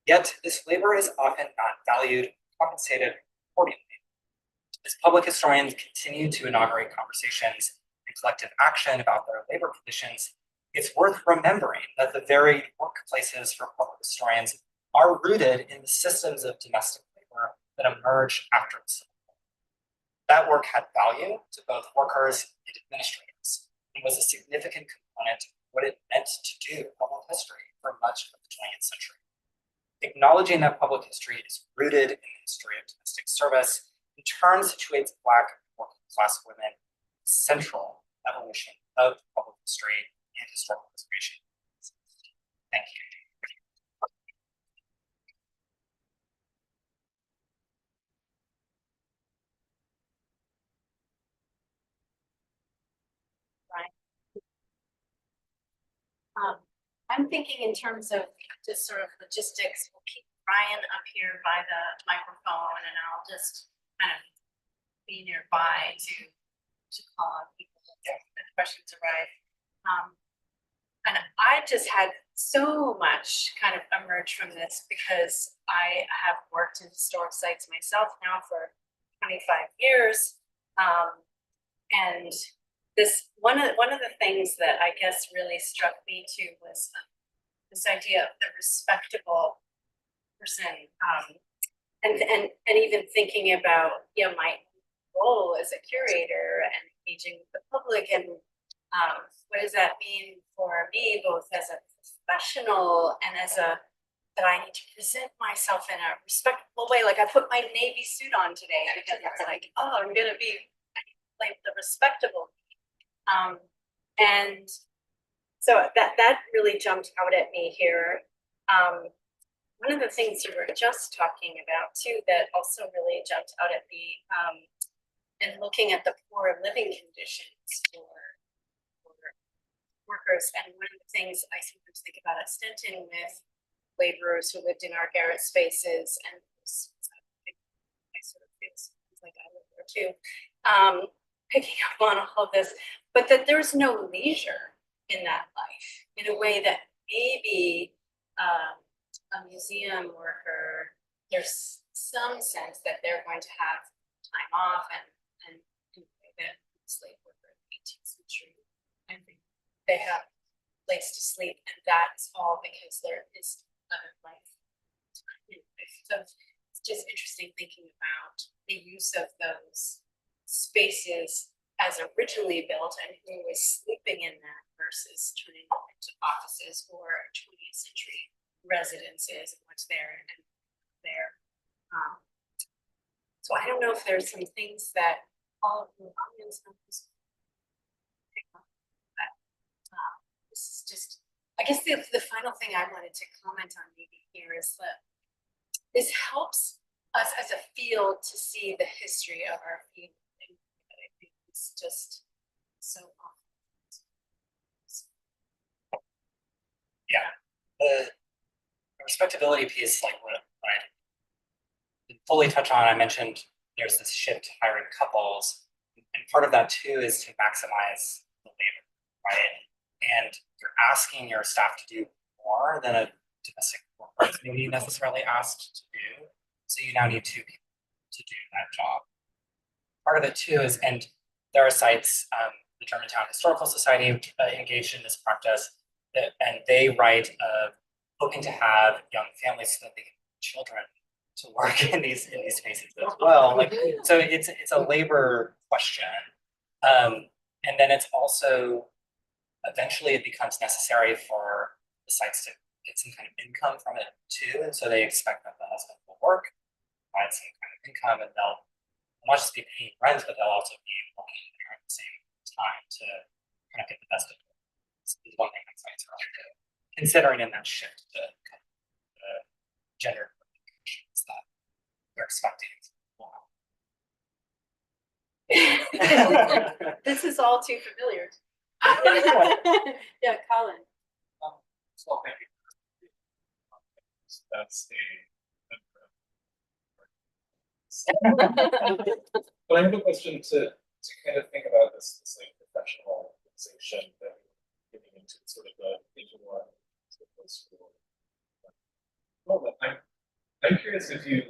Speaker 2: Yet this labor is often not valued or compensated accordingly. As public historians continue to inaugurate conversations and collective action about their labor conditions, it's worth remembering that the very workplaces for public historians are rooted in the systems of domestic labor that emerged after the Civil War. That work had value to both workers and administrators, and was a significant component of what it meant to do public history for much of the 20th century. Acknowledging that public history is rooted in the history of domestic service, in turn situates Black working class women in the central evolution of public history and historical preservation. Thank you.
Speaker 4: I'm thinking in terms of just sort of logistics. We'll keep Ryan up here by the microphone, and I'll just kind of be nearby to call on people if questions arise. And I just had so much kind of emerge from this because I have worked in historic sites myself now for 25 years. And this one of the things that I guess really struck me too was this idea of the respectable person, and even thinking about my role as a curator and engaging with the public, and what does that mean for me, both as a professional and as that I need to present myself in a respectful way. Like I put my navy suit on today because it's like, oh, I'm gonna be like the respectable. And so that really jumped out at me here. One of the things you were just talking about too that also really jumped out at me, and looking at the poor living conditions for workers. And one of the things I sometimes think about at Stenton with laborers who lived in our garret spaces, and I sort of feel like I live there too, picking up on all of this, but that there's no leisure in that life in a way that maybe a museum worker, there's some sense that they're going to have time off, and in the way that slave worker in the 18th century, I think they have place to sleep, and that's all because there is another life. So it's just interesting thinking about the use of those spaces as originally built and who was sleeping in that versus turning them into offices or 20th century residences and what's there and there. So I don't know if there's some things that all of the audience members pick up, but this is just, I guess the final thing I wanted to comment on maybe here is that this helps us as a field to see the history of our field. And I think it's just so awful.
Speaker 2: Yeah, the respectability piece, like what I didn't fully touch on, I mentioned there's this shift to hiring couples, and part of that too is to maximize the labor, right? And you're asking your staff to do more than a domestic worker maybe necessarily asked to do. So you now need two people to do that job. Part of it too is, and there are sites, the Germantown Historical Society engaged in this practice, and they write of hoping to have young families so that they can have children to work in these spaces as well. Like, so it's a labor question, and then it's also eventually it becomes necessary for the sites to get some kind of income from it too, and so they expect that the husband will work, provide some kind of income, and they'll not just be paying rent, but they'll also be working there at the same time to kind of get the best of it. This is one thing that sites are also considering in that shift to kind of the gender conditions that we're expecting.
Speaker 5: This is all too familiar. Yeah, Colin.
Speaker 6: So thank you. That's but I have a question to kind of think about this like professionalization that we're getting into sort of the one school. Well, I'm curious if you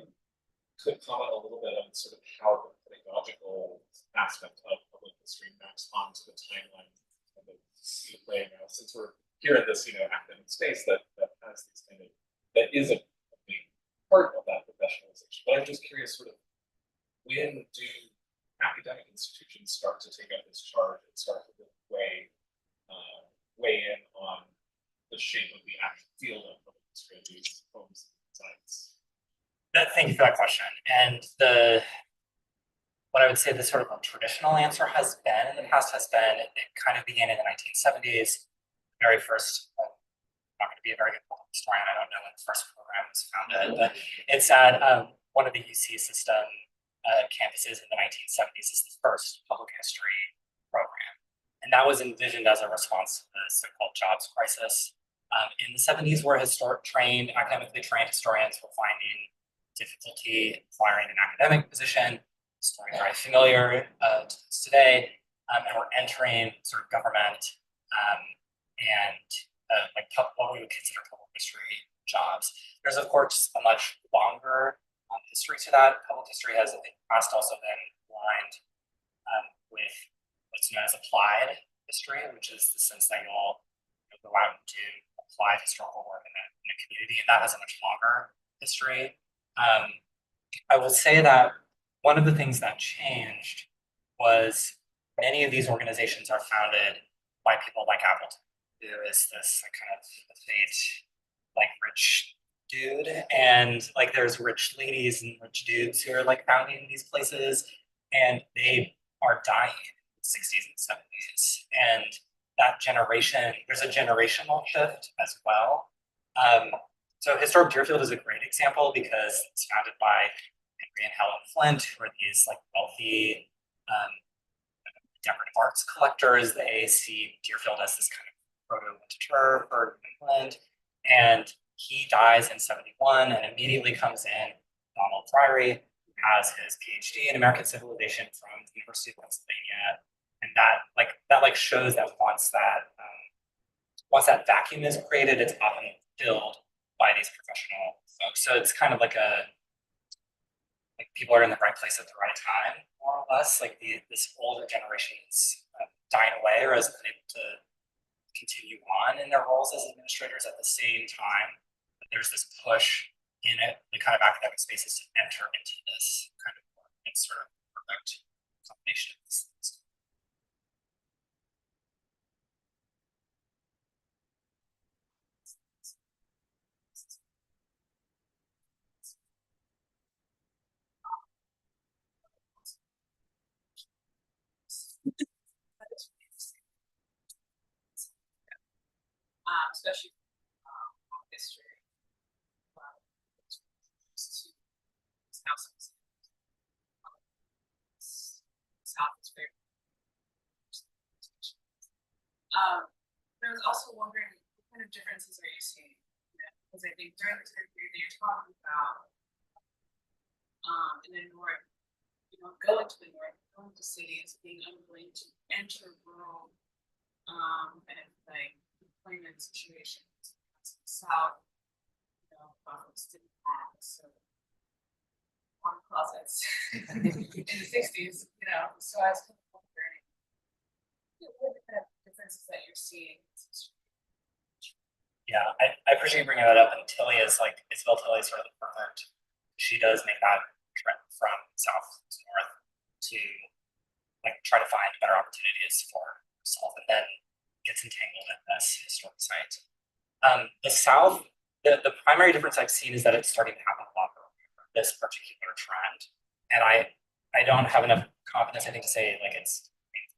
Speaker 6: could comment a little bit on sort of how the pedagogical aspect of public history maps onto the timeline of the playing out, since we're here in this academic space that has these kind of that is a big part of that professionalization. But I'm just curious, sort of, when do academic institutions start to take up this charge and start to weigh in on the shape of the actual field of public history of these homes and sites?
Speaker 2: Thank you for that question. And what I would say the sort of traditional answer has been in the past has been it kind of began in the 1970s. The very first, I'm not going to be a very good historian. I don't know when the first program was founded, but it's at one of the UC system campuses in the 1970s is the first public history program. And that was envisioned as a response to the so-called jobs crisis. In the 70s, where academically trained historians were finding difficulty acquiring an academic position. Historians are very familiar to this today, and we're entering sort of government and what we would consider public history jobs. There's of course a much longer history to that. Public history has in the past also been aligned with what's known as applied history, which is the sense that you'll go out and do applied historical work in a community, and that has a much longer history. I will say that one of the things that changed was many of these organizations are founded by people like Appleton, who is this kind of rich dude, and there's rich ladies and rich dudes who are founding these places, and they are dying in the 60s and 70s. And that generation, there's a generational shift as well. So Historic Deerfield is a great example because it's founded by Henry and Helen Flint, who are these wealthy decorative arts collectors. They see Deerfield as this kind of proto-literature for England, and he dies in 71 and immediately comes in Donald Priory, who has his PhD in American Civilization from the University of Pennsylvania, and that shows that once that vacuum is created, it's often filled by these professional folks. So it's kind of people are in the right place at the right time, more or less. This older generation is dying away or has been able to continue on in their roles as administrators at the same time. But there's this push in it, the kind of academic spaces to enter into this kind of work. It's sort of perfect combination of these things.
Speaker 1: Especially history. South is very. I was also wondering what kind of differences are you seeing? Because I think during the time period that you're talking about, in the north, going to the north, going to cities, being unwilling to enter rural, and like employment situations. South, folks didn't have so water closets in the 60s, so I was kind of wondering, what are the kind of differences that you're seeing?
Speaker 2: Yeah, I appreciate you bringing that up. And Tilly is Isabel Tilly is sort of the perfect. She does make that trip from south to north to try to find better opportunities for herself, and then gets entangled in this historic site. The south, the primary difference I've seen is that it's starting to happen a lot earlier, this particular trend. And I don't have enough confidence, I think, to say it's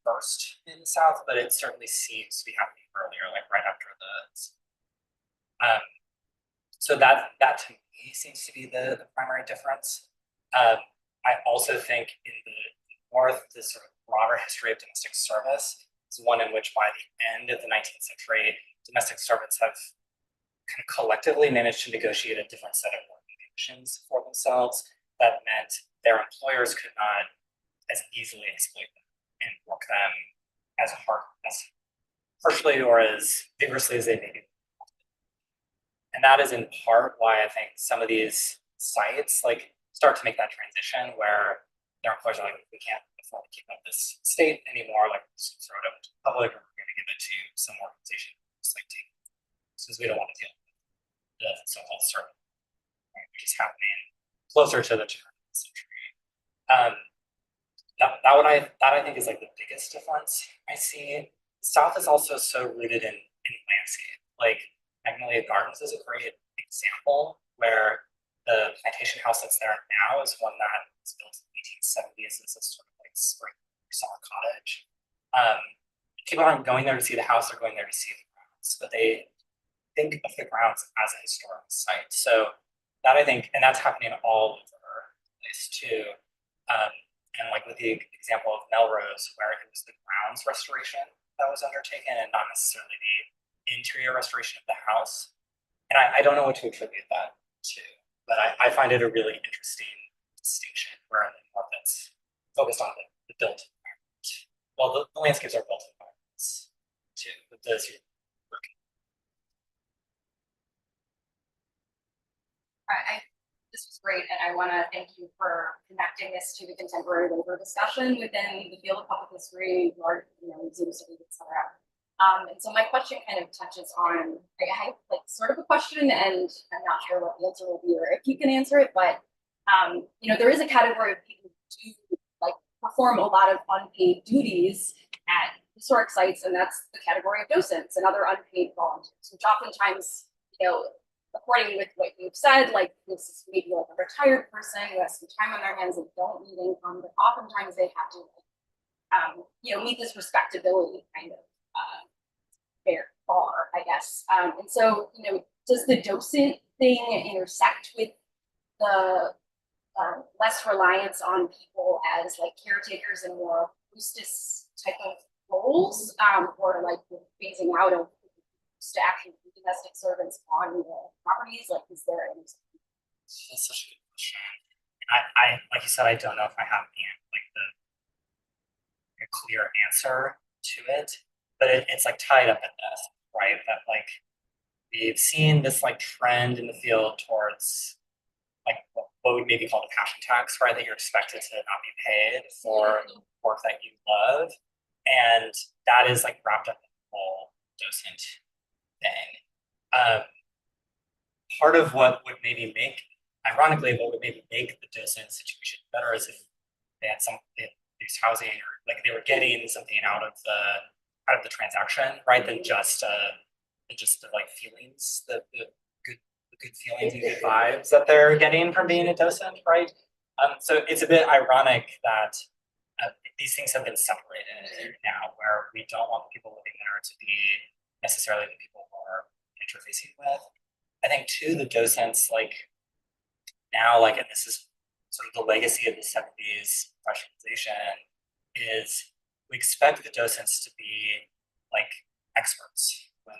Speaker 2: first in the south, but it certainly seems to be happening earlier, right after the. So that to me seems to be the primary difference. I also think in the north, this sort of broader history of domestic service is one in which by the end of the 19th century, domestic servants have kind of collectively managed to negotiate a different set of working conditions for themselves that meant their employers could not as easily exploit them and work them as hard, as harshly or as vigorously as they maybe. And that is in part why I think some of these sites start to make that transition where their employers are we can't afford to keep up this state anymore, just throw it up to the public, or we're going to give it to some organization, just take it, because we don't want to deal with the so-called servant, which is happening closer to the turn of the century. That I think is the biggest difference I see. The South is also so rooted in landscape. Magnolia Gardens is a great example where the plantation house that's there now is one that was built in the 1870s as a sort of spring summer cottage. People aren't going there to see the house, they're going there to see the grounds, but they think of the grounds as a historic site. So that I think, and that's happening all over the place too. And with the example of Melrose, where it was the grounds restoration that was undertaken and not necessarily the interior restoration of the house. And I don't know what to attribute that to, but I find it a really interesting distinction where in the north it's focused on the built environment. Well, the landscapes are built environments too, but those you're working.
Speaker 7: This was great, and I want to thank you for connecting this to the contemporary labor discussion within the field of public history, large, museum studies, et cetera. And so my question kind of touches on, I have sort of a question, and I'm not sure what the answer will be or if you can answer it, but there is a category of people who do perform a lot of unpaid duties at historic sites, and that's the category of docents and other unpaid volunteers, which oftentimes, according with what you've said, this is maybe a retired person who has some time on their hands and don't need income, but oftentimes they have to, meet this respectability kind of fair bar, I guess. And so, does the docent thing intersect with the less reliance on people as caretakers and more hostess type of roles, or phasing out of to actually domestic servants on the properties? Is there any?
Speaker 2: That's such a good question. I like you said, I don't know if I have a clear answer to it, but it's tied up in this, right? That we've seen this trend in the field towards what would maybe call a passion tax, right? That you're expected to not be paid for work that you love, and that is wrapped up in the whole docent thing. Part of what would maybe make, ironically, what would maybe make the docent situation better is if they had these housing, or like they were getting something out of the transaction, right? Than just the like feelings, the good feelings and good vibes that they're getting from being a docent, right? So it's a bit ironic that these things have been separated now, where we don't want the people living there to be necessarily the people who are interfacing with. I think too, the docents like now, like, and this is sort of the legacy of the 70s professionalization, is we expect the docents to be like experts when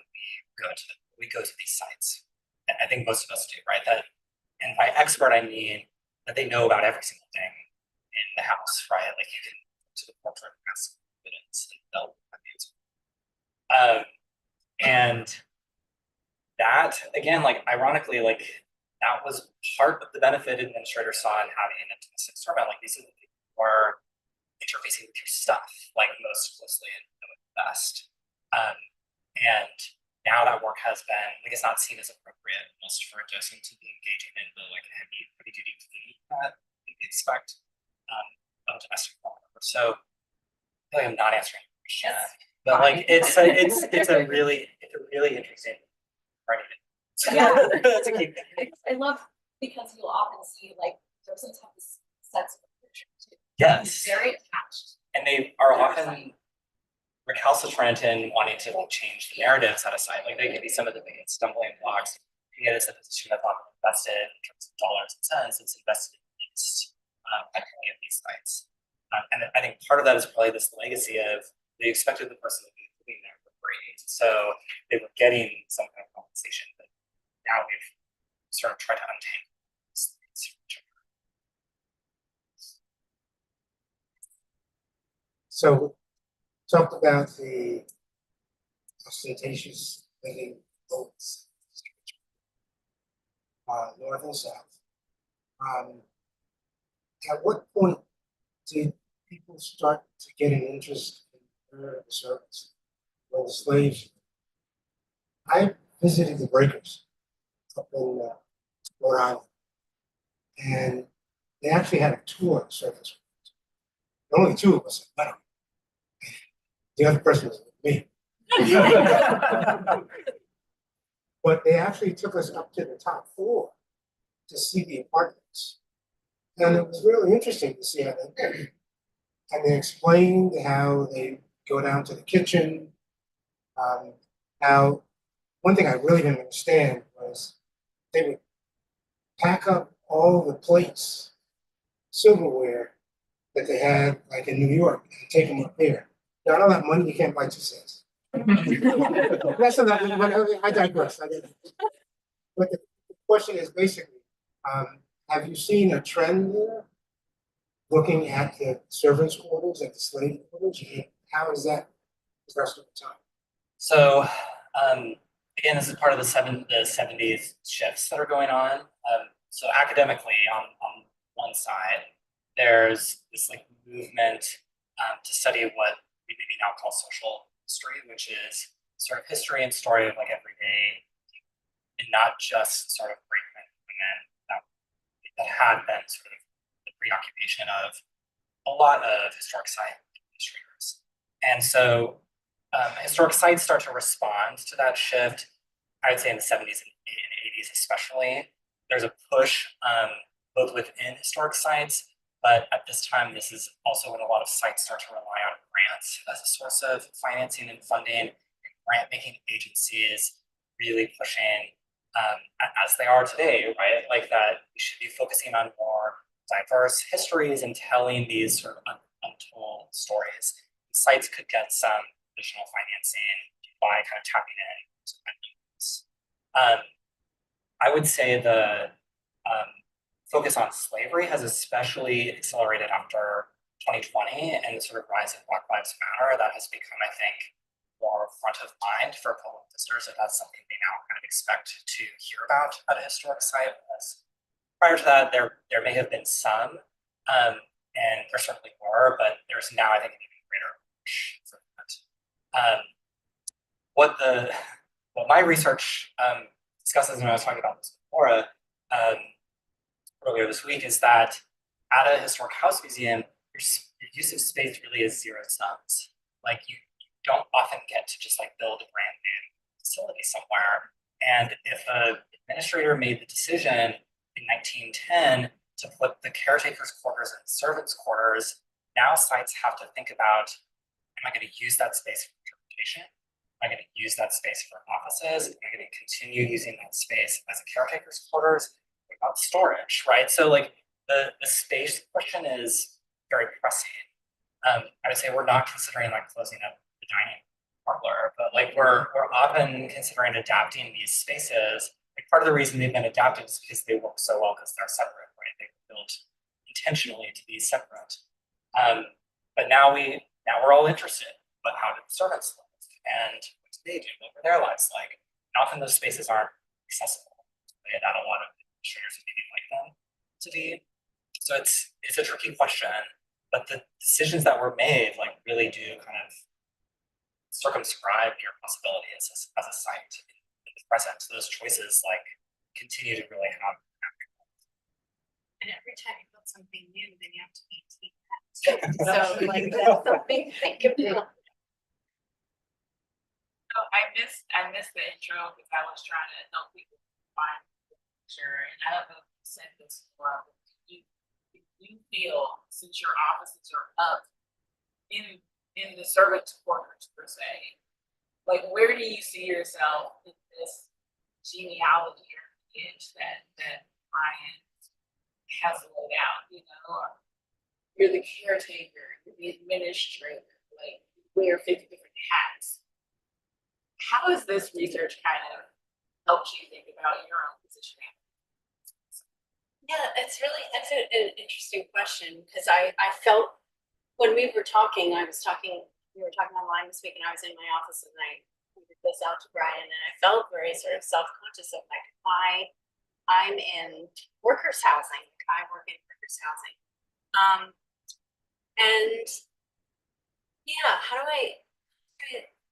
Speaker 2: we go to these sites. And I think most of us do, right? That, and by expert I mean that they know about every single thing in the house, right? Like you can go to the portrait and ask evidence and they'll have the answer. And that again, like ironically, like that was part of the benefit administrators saw in having an intimate experiment. Like these are the people who are interfacing with your stuff like most closely and know it best. And now that work has been, like, it's not seen as appropriate almost for a docent to be engaging in the like heavy duty cleaning that we expect of domestic work. So I feel like I'm not answering your question, but like it's a really interesting part of it.
Speaker 7: Yeah.
Speaker 2: That's a key thing.
Speaker 7: I love, because you'll often see like docents have this sense of ownership too.
Speaker 2: Yes.
Speaker 7: Very attached.
Speaker 2: And they are often recalcitrant in wanting to like change the narratives at a site. Like they can be some of the biggest stumbling blocks. You get a position that's not invested in terms of dollars and cents, it's invested in least at any of these sites. And I think part of that is probably this legacy of they expected the person to be living there for free. So they were getting some kind of compensation, but now we've sort of tried to untangle these things from each other.
Speaker 8: So talked about the ostentatious living votes, north and south. At what point did people start to get an interest in the service? When the slaves, I visited the breakers up in Rhode Island, and they actually had a tour of the service. Only two of us had met them. The other person was with me. But they actually took us up to the top floor to see the apartments. And it was really interesting to see how they, and they explained how they go down to the kitchen. How one thing I really didn't understand was they would pack up all the plates, silverware that they had like in New York and take them up here. Now, all that money you can't buy 2 cents. That's enough. I digress. But the question is basically, have you seen a trend there? Looking at the servants' quarters, at the slave quarters, and how is that progressed over time?
Speaker 2: So again, this is part of the 70s shifts that are going on. So academically, on one side, there's this like movement to study what we maybe now call social history, which is sort of history and story of like everyday people, and not just sort of great men and women that had been sort of the preoccupation of a lot of historic site administrators. And so historic sites start to respond to that shift, I would say in the 70s and 80s especially. There's a push both within historic sites, but at this time, this is also when a lot of sites start to rely on grants as a source of financing and funding. Grant-making agencies really pushing, as they are today, right? Like that we should be focusing on more diverse histories and telling these sort of untold stories. Sites could get some additional financing by kind of tapping in. I would say the focus on slavery has especially accelerated after 2020 and the sort of rise of Black Lives Matter. That has become, I think, more front of mind for public visitors, if that's something they now kind of expect to hear about at a historic site. Because prior to that, there may have been some, and there certainly were, but there's now, I think, an even greater push for that. what my research discusses when I was talking about this with Laura earlier this week is that at a historic house museum, your use of space really is zero sums. Like you don't often get to just like build a brand new facility somewhere. And if an administrator made the decision in 1910 to put the caretaker's quarters and servants' quarters, now sites have to think about, am I going to use that space for interpretation? Am I going to use that space for offices? Am I going to continue using that space as a caretaker's quarters? What about storage, right? So like the space question is very pressing. I would say we're not considering like closing up the dining parlor, but like we're often considering adapting these spaces. Like part of the reason they've been adapted is because they work so well because they're separate, right? They were built intentionally to be separate. But now we're all interested. But how do the servants live? And what do they do? What were their lives like? And often those spaces aren't accessible. And not a lot of administrators would maybe like them to be. So it's a tricky question. But the decisions that were made like really do kind of circumscribe your possibilities as a site in the present. So those choices like continue to really have.
Speaker 4: And every time you build something new, then you have to maintain that. So like that's something to think about.
Speaker 1: So I missed the intro because I was trying to help people find the picture, and I don't know if you said this before, but you feel since your offices are up in the servants' quarters per se, like where do you see yourself in this genealogy or lineage that Brian has laid out? You know, you're the caretaker, you're the administrator, like you wear 50 different hats. How has this research kind of helped you think about your own positioning?
Speaker 5: Yeah, that's an interesting question because I felt when we were talking, we were talking online this week and I was in my office and I pointed this out to Brian and I felt very sort of self-conscious of like I'm in workers' housing, I work in workers' housing. And yeah,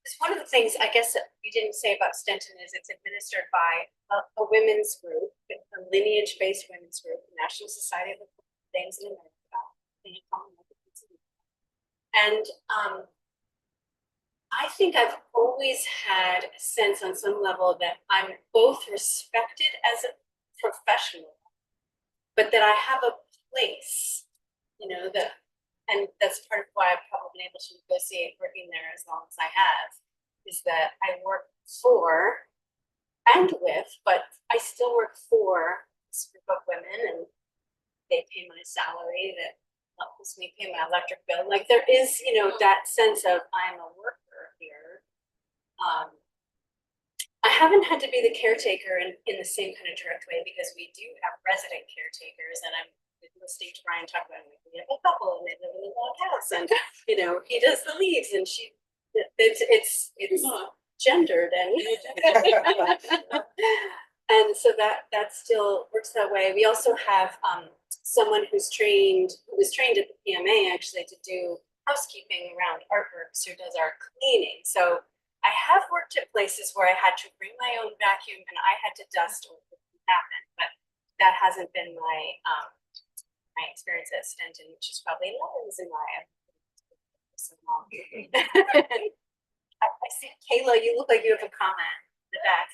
Speaker 5: it's one of the things I guess that we didn't say about Stenton is it's administered by a women's group, a lineage-based women's group, the National Society of Things in America. And I think I've always had a sense on some level that I'm both respected as a professional, but that I have a place, you know, and that's part of why I've probably been able to negotiate working there as long as I have, is that I work for and with, but I still work for this group of women and they pay my salary that helps me pay my electric bill. Like there is, you know, that sense of I'm a worker here. I haven't had to be the caretaker in the same kind of direct way because we do have resident caretakers and I'm listening to Brian talk about it. We have a couple and they live in a log house and, you know, he does the leaves and it's gendered and and so that still works that way. We also have someone who was trained at the PMA actually to do housekeeping around artworks who does our cleaning. So I have worked at places where I had to bring my own vacuum and I had to dust or it didn't happen, but that hasn't been my my experience at Stenton, which is probably not the reason why I've been so long. I see Kayla, you look like you have a comment in the back.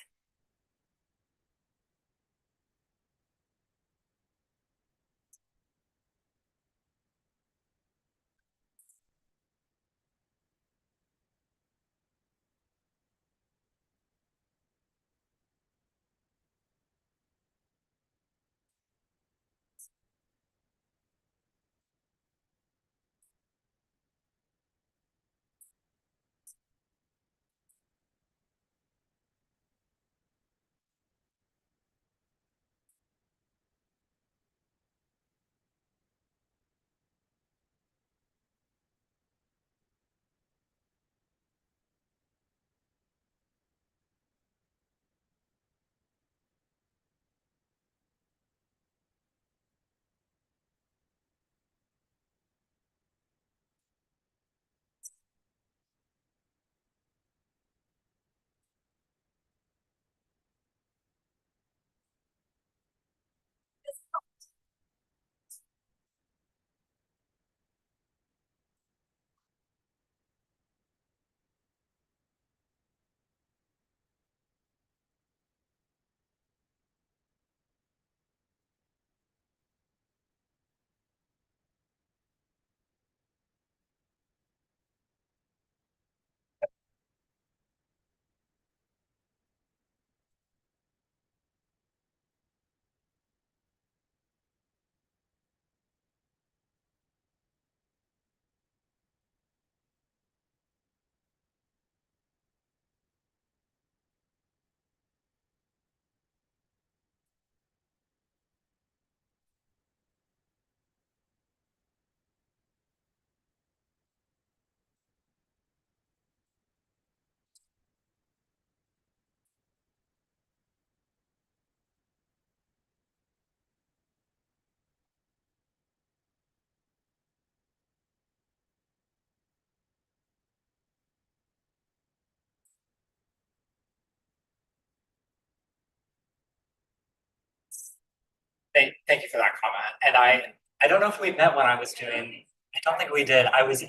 Speaker 2: Thank you for that comment. And I don't know if we met when I was doing, I don't think we did. I was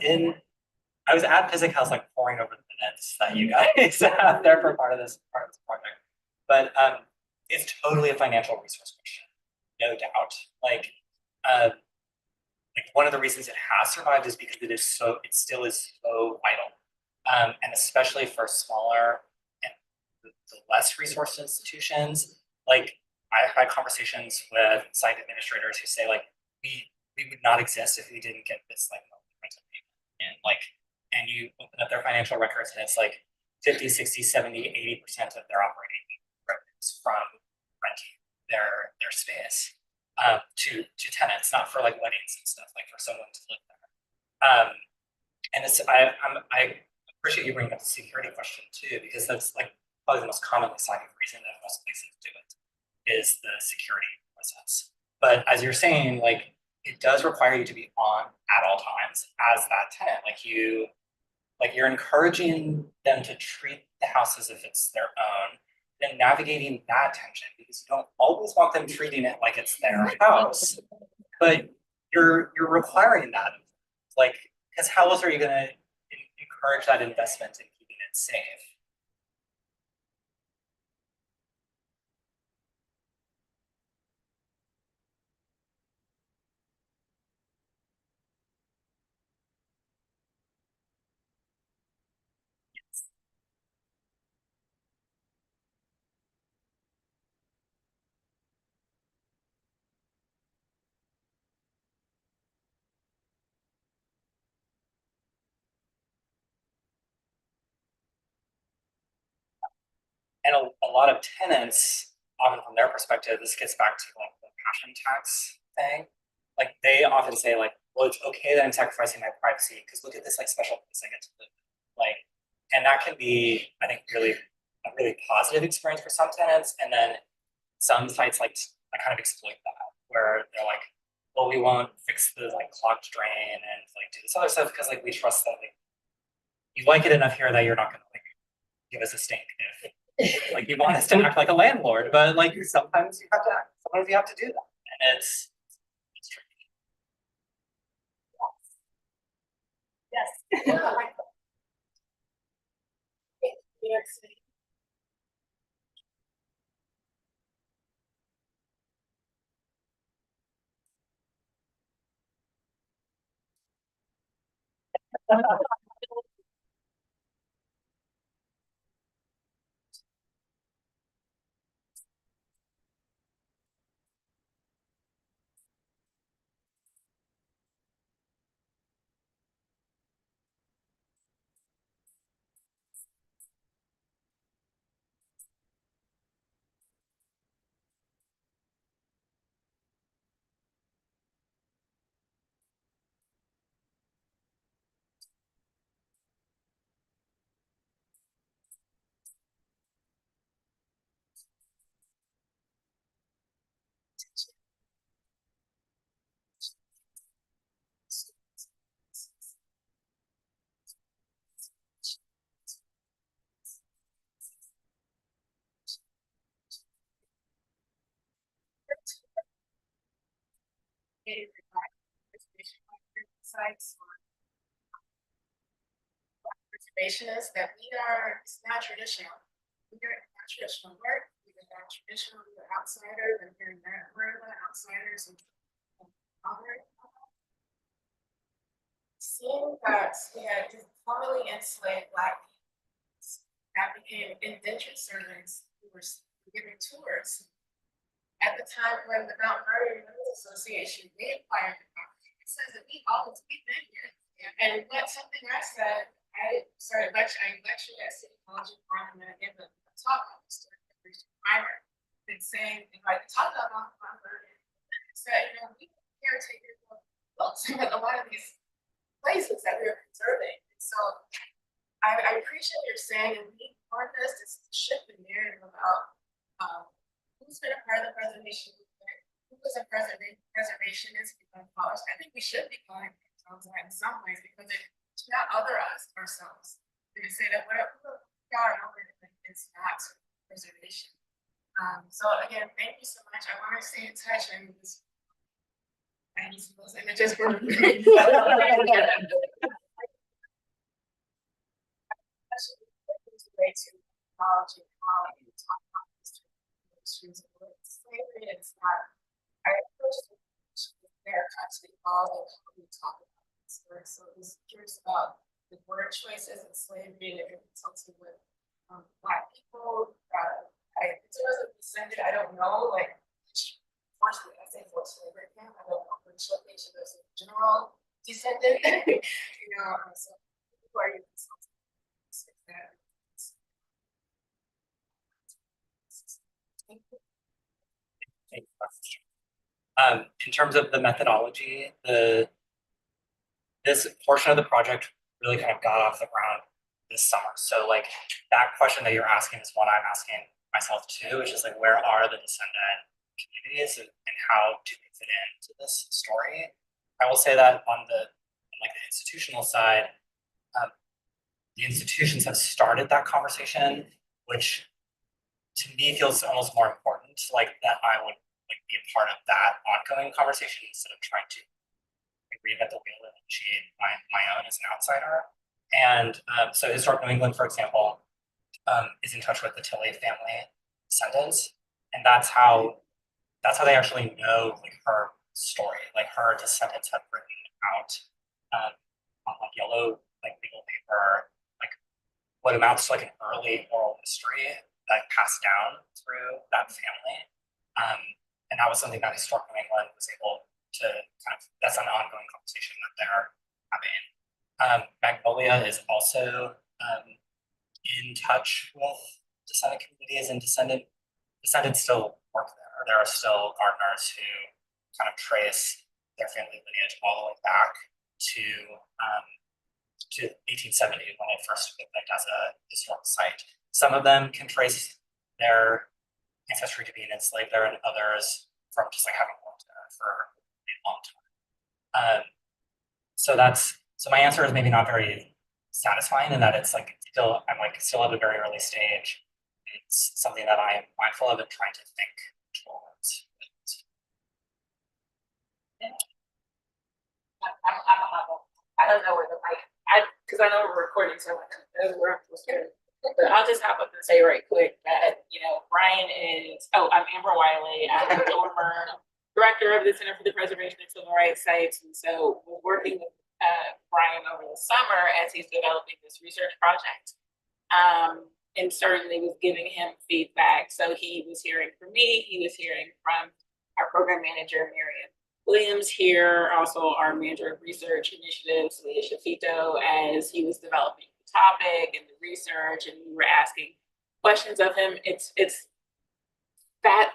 Speaker 2: at Physic House like pouring over the minutes that you guys have there for part of this project. But it's totally a financial resource question, no doubt. Like one of the reasons it has survived is because it still is so vital. And especially for smaller and the less resource institutions, like I've had conversations with site administrators who say like we would not exist if we didn't get this like rental payment. And like and you open up their financial records and it's like 50, 60, 70, 80% of their operating revenues from renting their space to tenants, not for like weddings and stuff, like for someone to live there. And it's I appreciate you bringing up the security question too, because that's like probably the most commonly cited reason that most places do it is the security process. But as you're saying, like it does require you to be on at all times as that tenant. Like you're encouraging them to treat the house as if it's their own, and navigating that tension because you don't always want them treating it like it's their house, but you're requiring that, like, because how else are you going to encourage that investment in keeping it safe? And a lot of tenants, often from their perspective, this gets back to like the passion tax thing. Like they often say like, well, it's okay that I'm sacrificing my privacy because look at this like special place I get to live. Like, and that can be, I think, really a really positive experience for some tenants. And then some sites like kind of exploit that, where they're like, well, we won't fix the like clogged drain and like do this other stuff because like we trust that like you like it enough here that you're not gonna like give us a stink if like you want us to act like a landlord, but like sometimes you have to do that. And it's tricky.
Speaker 3: Yes. New York City. Sites or reservationists that it's not traditional. We are not traditional work, we are not traditional, we are outsiders, and we're not outsiders and other. Seeing that we had formerly enslaved Black people that became indentured servants who were giving tours. At the time when the Mount Vernon Women's Association they acquired the property, it says that we've been here. And what something I said, I lectured at City College of Harlem and I gave a talk on the story of the primer. Been saying, if I talk about Mount Vernon, said, we caretakers of books at a lot of these places that we're preserving. And so I appreciate your saying, and we want this to shift the narrative about who's been a part of the preservation movement, who was a preservationist because I think we should be calling ourselves that in some ways because it's not other us ourselves. We can say that whatever we are, it's not preservation.
Speaker 1: So again, thank you so much. I want to stay in touch and I need some of those images for. Way to acknowledge how you talk about this issues of slavery. It's not, I approach there actually all of how we talk about this word. So I was curious about the word choices and slavery that you're consulting with Black people. It's a descendant, I don't know, like forced, I say forced slavery camp. I don't know which location there's a general descendant, you know, so who are you consulting with that?
Speaker 2: In terms of the methodology, this portion of the project really kind of got off the ground this summer. So like that question that you're asking is one I'm asking myself too, which is like, where are the descendant communities and how do they fit into this story? I will say that on the institutional side, the institutions have started that conversation, which to me feels almost more important, like that I would like be a part of that ongoing conversation instead of trying to reinvent the wheel and initiate my own as an outsider. And so Historic New England, for example, is in touch with the Tilley family descendants, and that's how they actually know like her story. Like her descendants have written out on like yellow like legal paper like what amounts to like an early oral history that passed down through that family. And that was something that Historic New England was able to kind of, that's an ongoing conversation that they're having. Magnolia is also in touch with descendant communities, and descendants still work there. There are still gardeners who kind of trace their family lineage all the way back to 1870 when it first opened as a historic site. Some of them can trace their ancestry to being enslaved there, and others from just like having worked there for a long time. So my answer is maybe not very satisfying in that it's like I'm still at a very early stage. It's something that I'm mindful of and trying to think towards.
Speaker 9: I don't know where the mic, because I know we're recording, so I know where I'm supposed to. But I'll just hop up and say right quick that, Brian I'm Amber Wiley. I'm the former director of the Center for the Preservation of Civil Rights Sites. And so we're working with Brian over the summer as he's developing this research project. And certainly was giving him feedback. So he was hearing from me, he was hearing from our program manager, Miriam Williams here, also our manager of research initiatives, Leah Shafito, as he was developing the topic and the research, and we were asking questions of him. It's that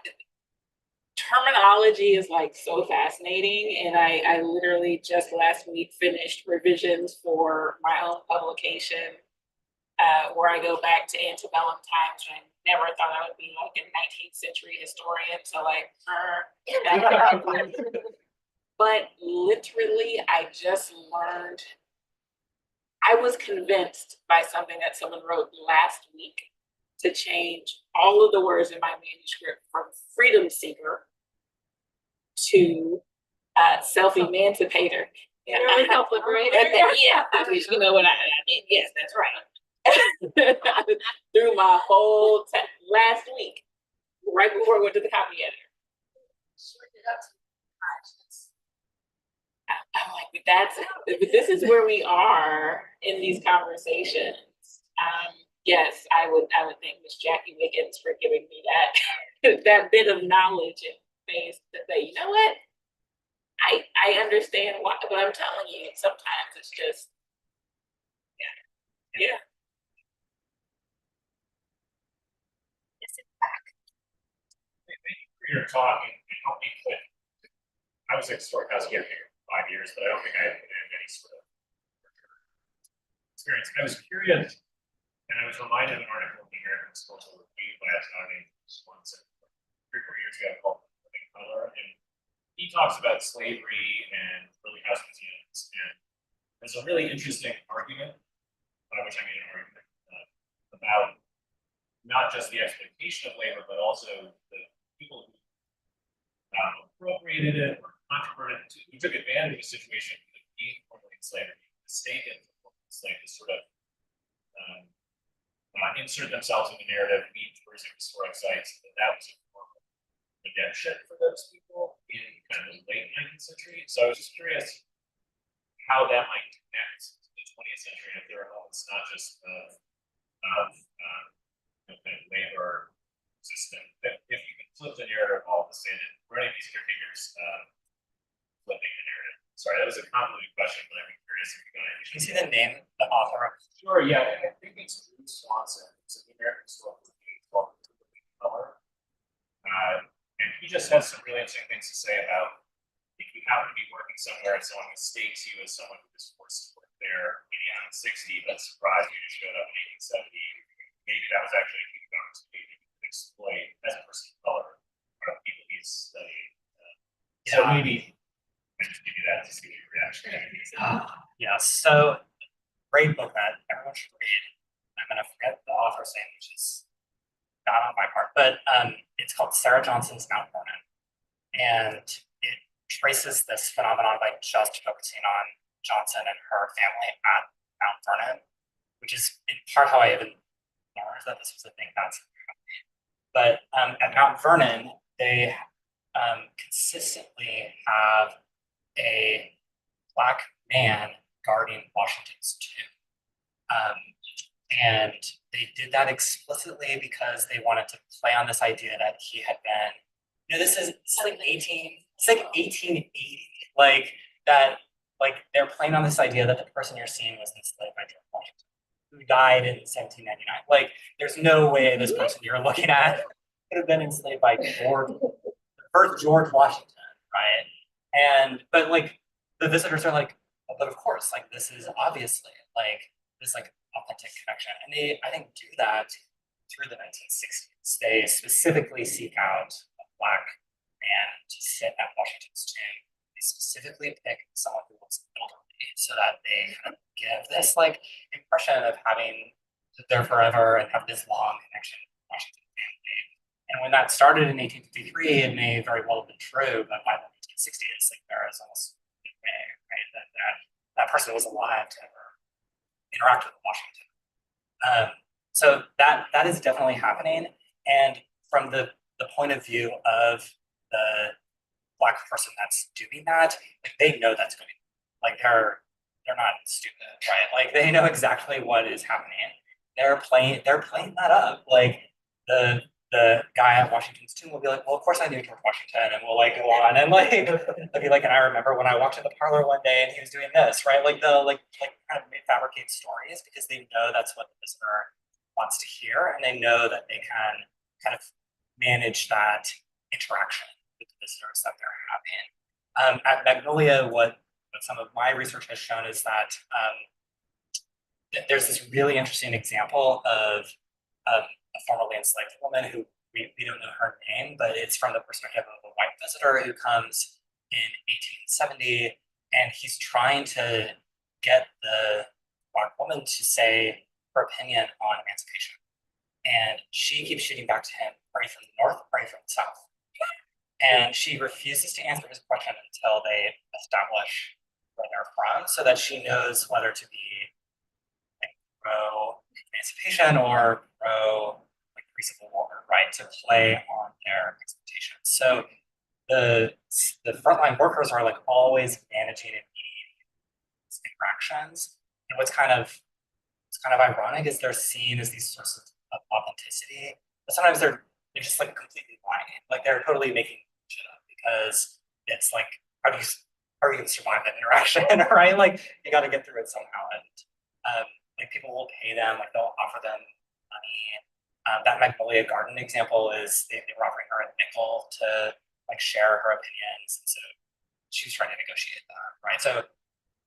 Speaker 9: terminology is like so fascinating. And I literally just last week finished revisions for my own publication, where I go back to antebellum times when I never thought I would be like a 19th century historian. So like, but literally I just learned, I was convinced by something that someone wrote last week to change all of the words in my manuscript from freedom seeker to self-emancipator.
Speaker 5: Yeah, self-liberator.
Speaker 9: Yeah, you know what I mean? Yes, that's right. Through my whole last week, right before I went to the copy editor. I'm like, but this is where we are in these conversations. Yes, I would thank Miss Jackie Wiggins for giving me that that bit of knowledge and space to say, you know what? I understand why, but I'm telling you, sometimes it's just yeah.
Speaker 6: For your talk and help me put. I was a historic house here for 5 years, but I don't think I had any sort of experience. I was curious, and I was reminded of an article in the American Social Review by a Italian once 3 or 4 years ago called Living Color, and he talks about slavery and early house museums, and there's a really interesting argument, by which I mean an argument about not just the exploitation of labor, but also the people who appropriated it or controverted it, who took advantage of a situation of being formerly enslaved, mistaken for formerly enslaved, to sort of insert themselves in the narrative, meet tourism historic sites, and that was a form of redemption for those people in kind of the late 19th century. So I was just curious how that might connect to the 20th century, if there are elements not just of kind of labor system. If you can flip the narrative all to say that running these caretakers flipping the narrative. Sorry, that was a convoluted question, but I'm curious if you got any.
Speaker 2: Can you see the name, the author?
Speaker 6: Sure, yeah, I think it's Bruce Swanson. It's an American historical called Color. And he just has some really interesting things to say about if you happen to be working somewhere and someone mistakes you as someone who was forced to work there in 1860, but surprised you just showed up in 1870, maybe that was actually a huge opportunity to exploit as a person of color from people he's studying. So maybe I just give you that to see your reaction.
Speaker 2: Yeah, so great book that everyone should read. I'm gonna forget the author's name, which is not on my part, but it's called Sarah Johnson's Mount Vernon, and it traces this phenomenon by just focusing on Johnson and her family at Mount Vernon, which is in part how I even learned that this was a thing that's happening. But at Mount Vernon, they consistently have a Black man guarding Washington's tomb. And they did that explicitly because they wanted to play on this idea that he had been, this is like 1880, like that, like they're playing on this idea that the person you're seeing was enslaved by George Washington, who died in 1799. Like, there's no way this person you're looking at could have been enslaved by the first George Washington, right? But like the visitors are like, oh, but of course, like this is obviously like this like authentic connection, and they I think do that through the 1960s. They specifically seek out a Black man to sit at Washington's tomb. They specifically pick someone who looks elderly so that they kind of give this like impression of having lived there forever and have this long connection with the Washington family. And when that started in 1853, it may very well have been true, but by the 1960s, like there is almost no way, right, that person was alive to ever interact with Washington. So that is definitely happening. And from the point of view of the Black person that's doing that, like they know that's going on. Like they're not stupid, right? Like they know exactly what is happening. They're playing that up. Like the guy at Washington's tomb will be like, well, of course I knew George Washington, and we'll like go on and like they'll be like, and I remember when I walked in the parlor one day and he was doing this, right? Like the like kind of fabricate stories because they know that's what the visitor wants to hear, and they know that they can kind of manage that interaction with the visitors that they're having. At Magnolia, what some of my research has shown is that there's this really interesting example of a formerly enslaved woman who we don't know her name, but it's from the perspective of a white visitor who comes in 1870, and he's trying to get the Black woman to say her opinion on emancipation. And she keeps shooting back to him, are you from the North, are you from the South? And she refuses to answer his question until they establish where they're from, so that she knows whether to be like pro emancipation or pro like pre-civil war, right? To play on their expectations. So the frontline workers are like always managing and mediating these interactions. And what's kind of ironic is they're seen as these sources of authenticity, but sometimes they're just like completely lying. Like they're totally making shit up because it's like, how are you gonna survive that interaction, right? Like you got to get through it somehow, and like people will pay them, like they'll offer them money. That Magnolia Garden example is they were offering her a nickel to like share her opinions, and so she was trying to negotiate that, right? So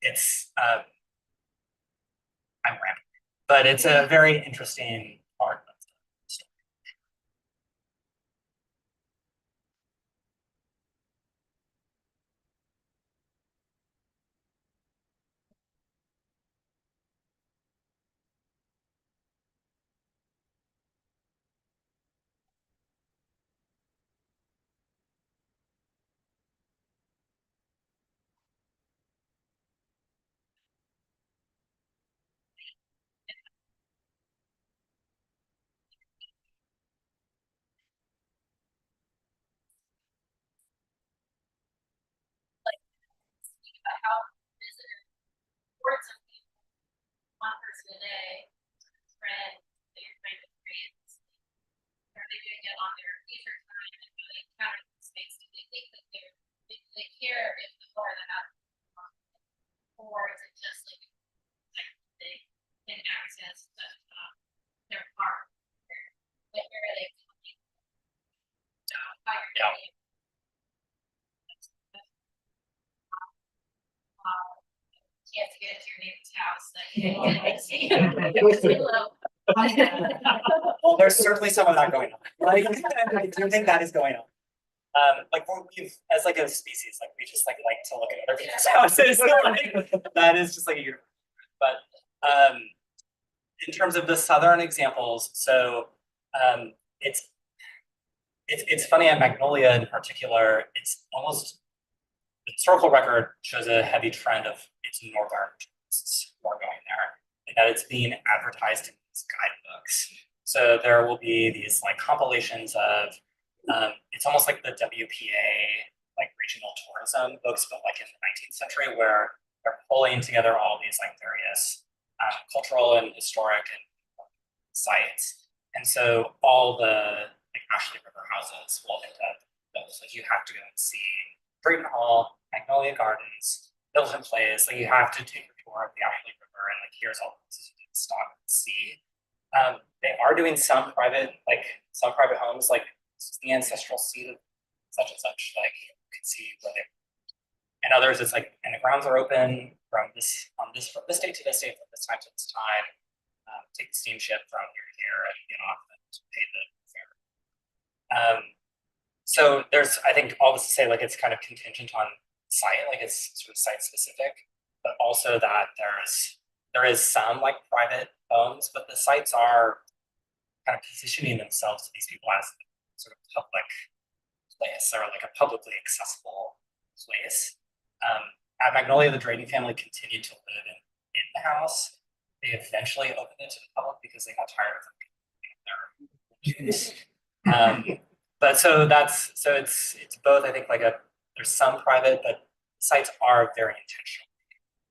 Speaker 2: it's I'm rambling, but it's a very interesting part of the story.
Speaker 3: support something, one person a day, friend that you're trying to create. Are they doing it on their leisure time and really counter the space? Do they think that they care if the floor of the house is on? Or is it just like they can access their park? Like where are they coming? So how you're
Speaker 2: Yeah.
Speaker 3: doing it. Chance to get into your neighbor's house that you didn't get to see.
Speaker 2: Well, there's certainly some of that going on. Like, I do think that is going on. Like we've, as like a species, like we just like to look at other people's houses. Like, that is just like a universe. But in terms of the southern examples, so it's funny at Magnolia in particular. It's almost the historical record shows a heavy trend of it's northern tourists who are going there, and that it's being advertised in these guidebooks. So there will be these like compilations of it's almost like the WPA like regional tourism books, but like in the 19th century, where they're pulling together all these like various cultural and historic and sites. And so all the like Ashley River houses will end up those. Like you have to go and see Drayton Hall, Magnolia Gardens, Milton Place. Like you have to take a tour of the Ashley River and like here's all the places you can stop and see. They are doing some private homes, like the ancestral seat of such and such. Like you can see where they. And others, it's like, and the grounds are open from this date to this date, from this time to this time. Take the steamship from here to here and get off and pay the fare. So there's, I think, all this to say, like it's kind of contingent on site, like it's sort of site specific, but also that there is some like private homes, but the sites are kind of positioning themselves to these people as sort of public place or like a publicly accessible place. At Magnolia, the Drayton family continued to live in the house. They eventually opened it to the public because they got tired of being there. But so it's both. I think like there's some private, but sites are very intentionally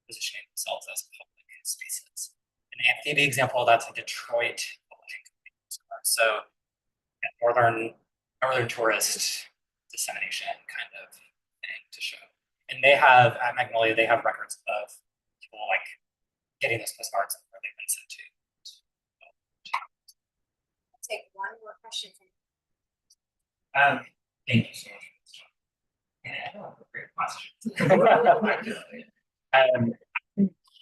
Speaker 2: positioning themselves as public spaces. And the Amphibi example, that's a Detroit publishing company. So northern tourist dissemination kind of thing to show. And they have at Magnolia, they have records of people like getting those postcards and where they've been sent to.
Speaker 4: I'll take one more question from
Speaker 10: Thank you so much for this talk. Great question. I'm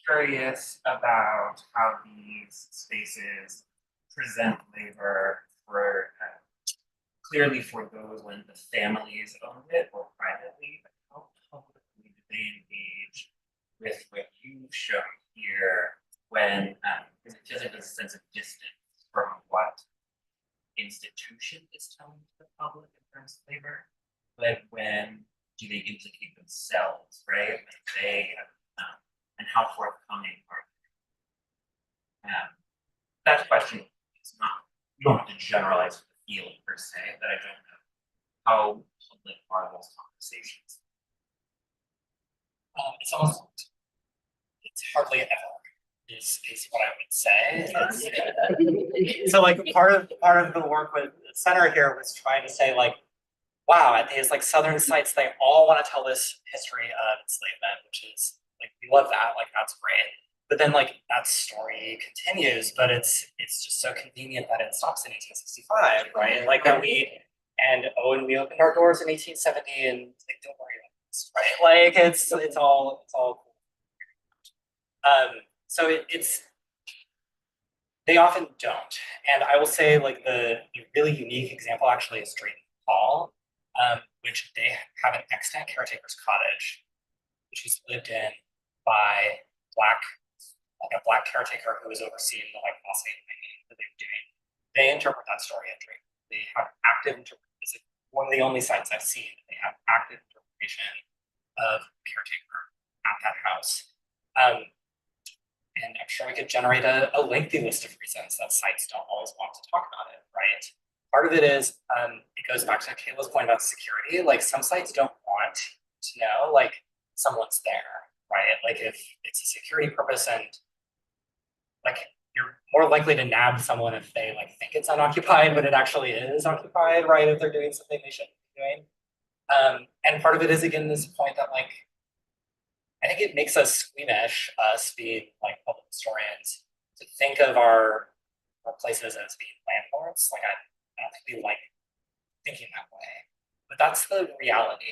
Speaker 10: curious about how these spaces present labor for clearly for those when the families own it or privately, but how publicly do they engage with what you've shown here when because it feels like there's a sense of distance from what institution is telling the public in terms of labor, but when do they implicate themselves, right? Like they and how forthcoming are they? That question is not, you don't have to generalize for the field per se, but I don't know how public are those conversations.
Speaker 2: It's hardly ever is what I would say. So like part of the work with the center here was trying to say like, wow, at these like southern sites, they all want to tell this history of enslavement, which is like we love that, like that's great. But then like that story continues, but it's just so convenient that it stops in 1865, right? Like that we opened our doors in 1870 and like don't worry about this, right? Like it's all cool. So it's they often don't. And I will say like the really unique example actually is Drayton Hall, which they have an extant caretaker's cottage, which was lived in by a black caretaker who was overseeing the like phosphate mining that they were doing. They interpret that story at Drayton. They have active interpretation. It's like one of the only sites I've seen. They have active interpretation of caretaker at that house. And I'm sure we could generate a lengthy list of reasons that sites don't always want to talk about it, right? Part of it is, it goes back to Kayla's point about security. Like some sites don't want to know, like someone's there, right? Like if it's a security purpose and like you're more likely to nab someone if they like think it's unoccupied, but it actually is occupied, right? If they're doing something they shouldn't be doing. And part of it is again this point that like I think it makes us squeamish, us being like public historians, to think of our places as being landlords. Like I don't think we like thinking that way, but that's the reality.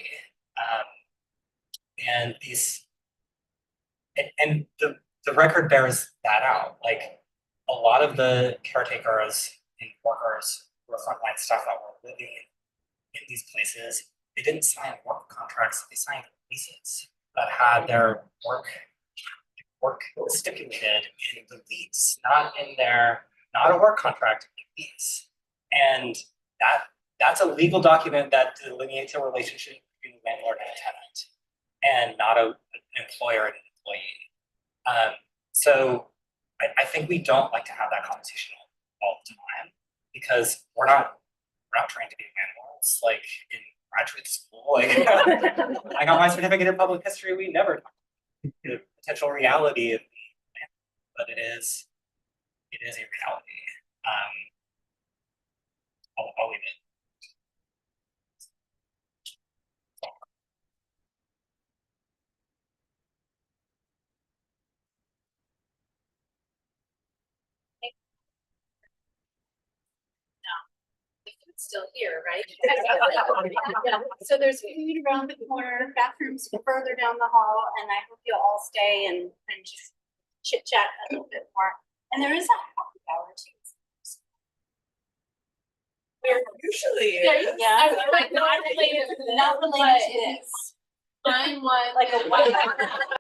Speaker 2: And these and the record bears that out. Like a lot of the caretakers and workers who are frontline staff that were living in these places, they didn't sign work contracts, they signed leases that had their work stipulated in the lease, not a work contract, a lease. And that's a legal document that delineates a relationship between a landlord and a tenant, and not an employer and an employee. So I think we don't like to have that conversation all the time because we're not trained to be landlords. Like in graduate school, like I got my certificate in public history. We never talked about the potential reality of being landlord, but it is a reality. I'll leave it.
Speaker 5: Still here, right? So there's food around the corner, bathrooms further down the hall, and I hope you'll all stay and just chit chat a little bit more. And there is a happy hour too.
Speaker 9: There usually is.
Speaker 5: Yeah.
Speaker 3: Not related to this,
Speaker 5: Not related to
Speaker 3: but
Speaker 5: this.
Speaker 3: I'm one.
Speaker 5: Like a